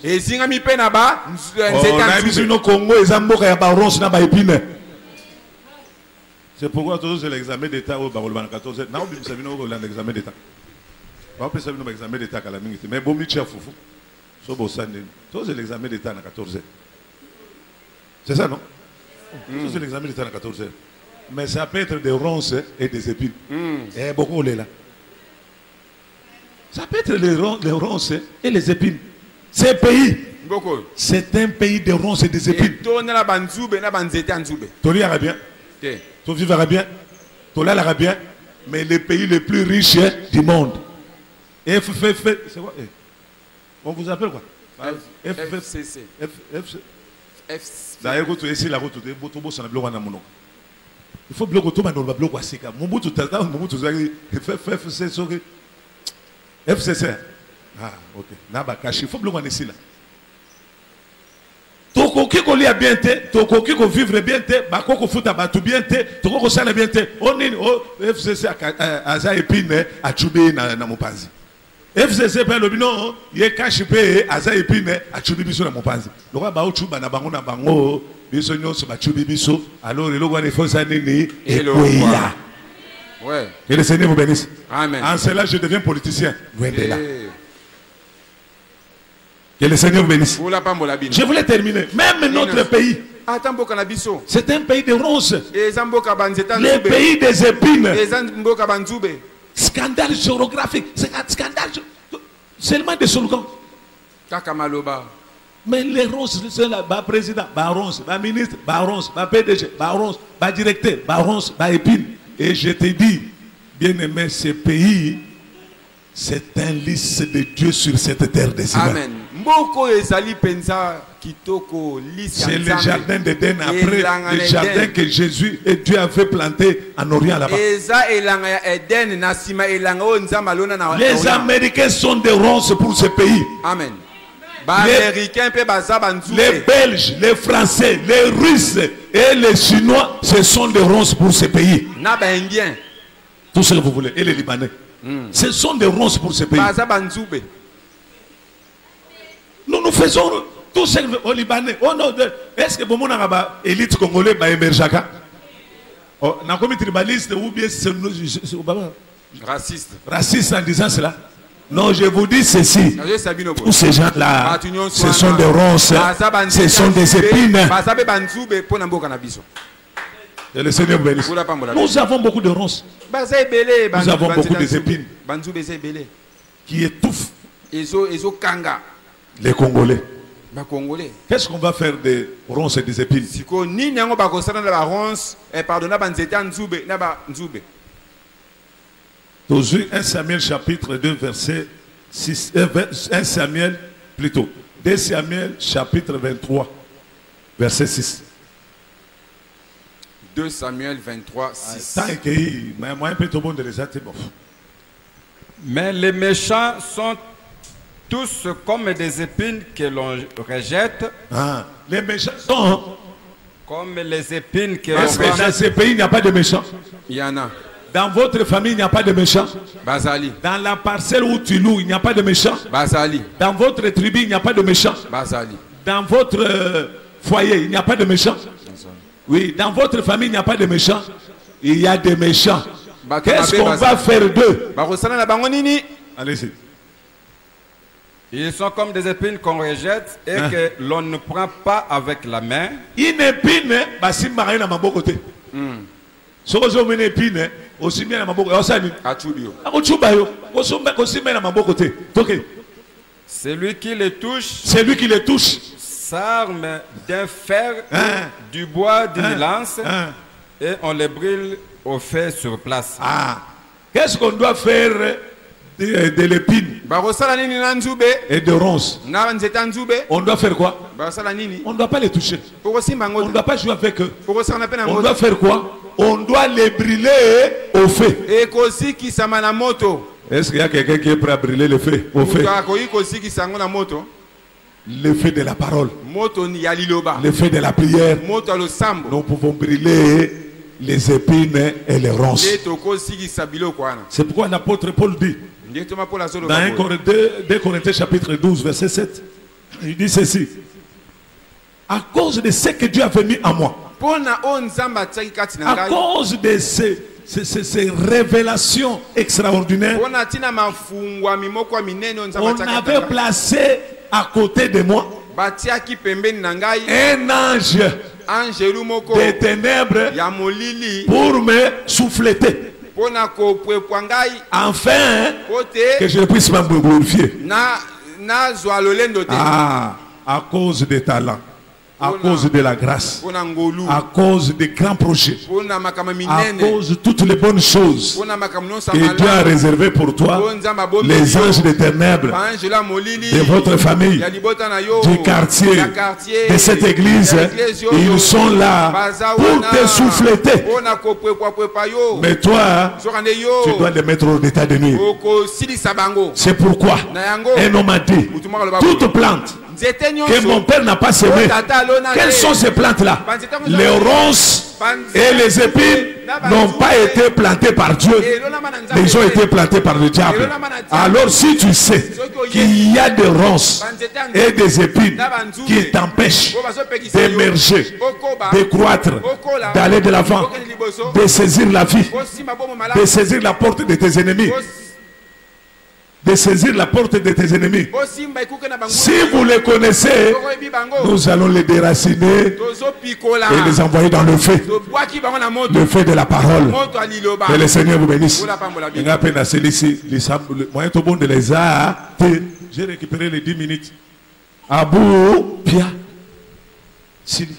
C'est pourquoi tous l'examen d'État au Barolban 14. L'examen d'État. L'examen d'État mais bon, c'est l'examen d'État à 14. C'est ça, non? C'est l'examen d'État à 14 heures. Mais ça peut être des ronces et des épines. Et beaucoup là. Ça peut être les ronces et les épines. C'est un pays. C'est un pays de ronces et des épines. Tu liras bien. Tu vivras bien. Tu l'as bien. Mais le pays le plus riche du monde. C'est quoi? On vous appelle quoi? FCC. D'ailleurs, quand tu essaies la route, il faut bloquer tout le monde. FCC. Ah, ok. Il faut bloquer ici là. Toko qui lia bien te, toko qui vivre bien te, bako ko futa batu bien te, toko ko sala bien te. Onini o FCC aza épine a chubi na mopanzi. FCC pe lo bino ye cash pe aza épine a chubi biso na mopanzi. Loka ba o chuba na bango biso nyonso ba chubi biso. Alors le logo ne faut ça nini et loya. Ouais. Que le Seigneur vous bénisse. Amen. En cela je deviens politicien. Loin de là. Que le Seigneur vous bénisse. Je voulais terminer. Même notre pays, c'est un pays de ronces. Le pays des épines. Scandale géographique. Scandale. Seulement des slogans. Mais les ronces, c'est là, président, ronces, ministre, ronces, PDG, ronces, directeur, ronces, épines. Et je te dis, bien aimé, ce pays, c'est un lys de Dieu sur cette terre des humains. Amen. C'est le jardin d'Éden après le jardin que Jésus et Dieu avaient planté en Orient là-bas. Les Américains sont des ronces pour ce pays. Amen. Les Belges, les Français, les Russes et les Chinois, ce sont des ronces pour ce pays. Tout ce que vous voulez. Et les Libanais. Ce sont des ronces pour ce pays. Nous faisons tout ce au Libanais. Oh non, est-ce que vous avez une élite congolaise qui émerge? On a commis tribaliste ou bien raciste en disant cela. Non, je vous dis ceci. Tous ces gens-là, ce sont des ronces, ce sont des épines. Et le Seigneur vous bénisse. Nous avons beaucoup de ronces. Nous avons beaucoup d'épines qui étouffent les Congolais. Qu'est-ce qu'on va faire des ronces et des épines? Toujours 1 Samuel chapitre 2 verset 6, 1 Samuel plutôt 2 Samuel chapitre 23 verset 6. 2 Samuel 23 6. Mais les méchants sont tous comme des épines que l'on rejette. Les méchants sont comme les épines que l'on rejette. Dans ces pays, il n'y a pas de méchants. Il y en a. Dans votre famille, il n'y a pas de méchants. Bazali. Dans la parcelle où tu loues, il n'y a pas de méchants. Bazali. Dans votre tribu, il n'y a pas de méchants. Bazali. Dans votre foyer, il n'y a pas de méchants. Oui, dans votre famille, il n'y a pas de méchants. Il y a des méchants. Qu'est-ce qu'on va faire d'eux? Allez-y. Ils sont comme des épines qu'on rejette et que l'on ne prend pas avec la main. Une épine, c'est marré dans mon côté. Si vous avez une épine, aussi bien dans mon côté. Celui qui les touche. Celui qui les touche. S'arme d'un fer, du bois, d'une lance, et on les brûle au feu sur place. Qu'est-ce qu'on doit faire de l'épine et de ronces? On doit faire quoi? On ne doit pas les toucher. On ne doit pas jouer avec eux. On doit faire quoi? On doit les brûler au feu. Est-ce qu'il y a quelqu'un qui est prêt à brûler le feu au feu? Le feu de la parole, le feu de la prière. Nous pouvons brûler les épines et les ronces. C'est pourquoi l'apôtre Paul dit dans 2 Corinthiens chapitre 12 verset 7, il dit ceci: à cause de ce que Dieu a fait mis en moi, à cause de ces révélations extraordinaires, on avait placé à côté de moi un ange des ténèbres pour me souffleter, afin que je puisse me glorifier. À cause des talents, à cause de la grâce, à cause des grands projets, à cause de toutes les bonnes choses que Dieu a réservées pour toi, les anges des ténèbres de votre famille, du quartier, de cette église, ils sont là pour te souffleter. Mais toi, tu dois les mettre au état de nuire. C'est pourquoi un homme a dit: toute plante que mon père n'a pas semé. Quelles sont ces plantes-là? Les ronces et les épines n'ont pas été plantées par Dieu, mais ils ont été plantés par le diable. Alors si tu sais qu'il y a des ronces et des épines qui t'empêchent d'émerger, de croître, d'aller de l'avant, de saisir la vie, de saisir la porte de tes ennemis, de saisir la porte de tes ennemis. Si vous les connaissez, nous allons les déraciner et les envoyer dans le feu de la parole. Que le Seigneur vous bénisse. J'ai récupéré les 10 minutes. Abou Pia Sili.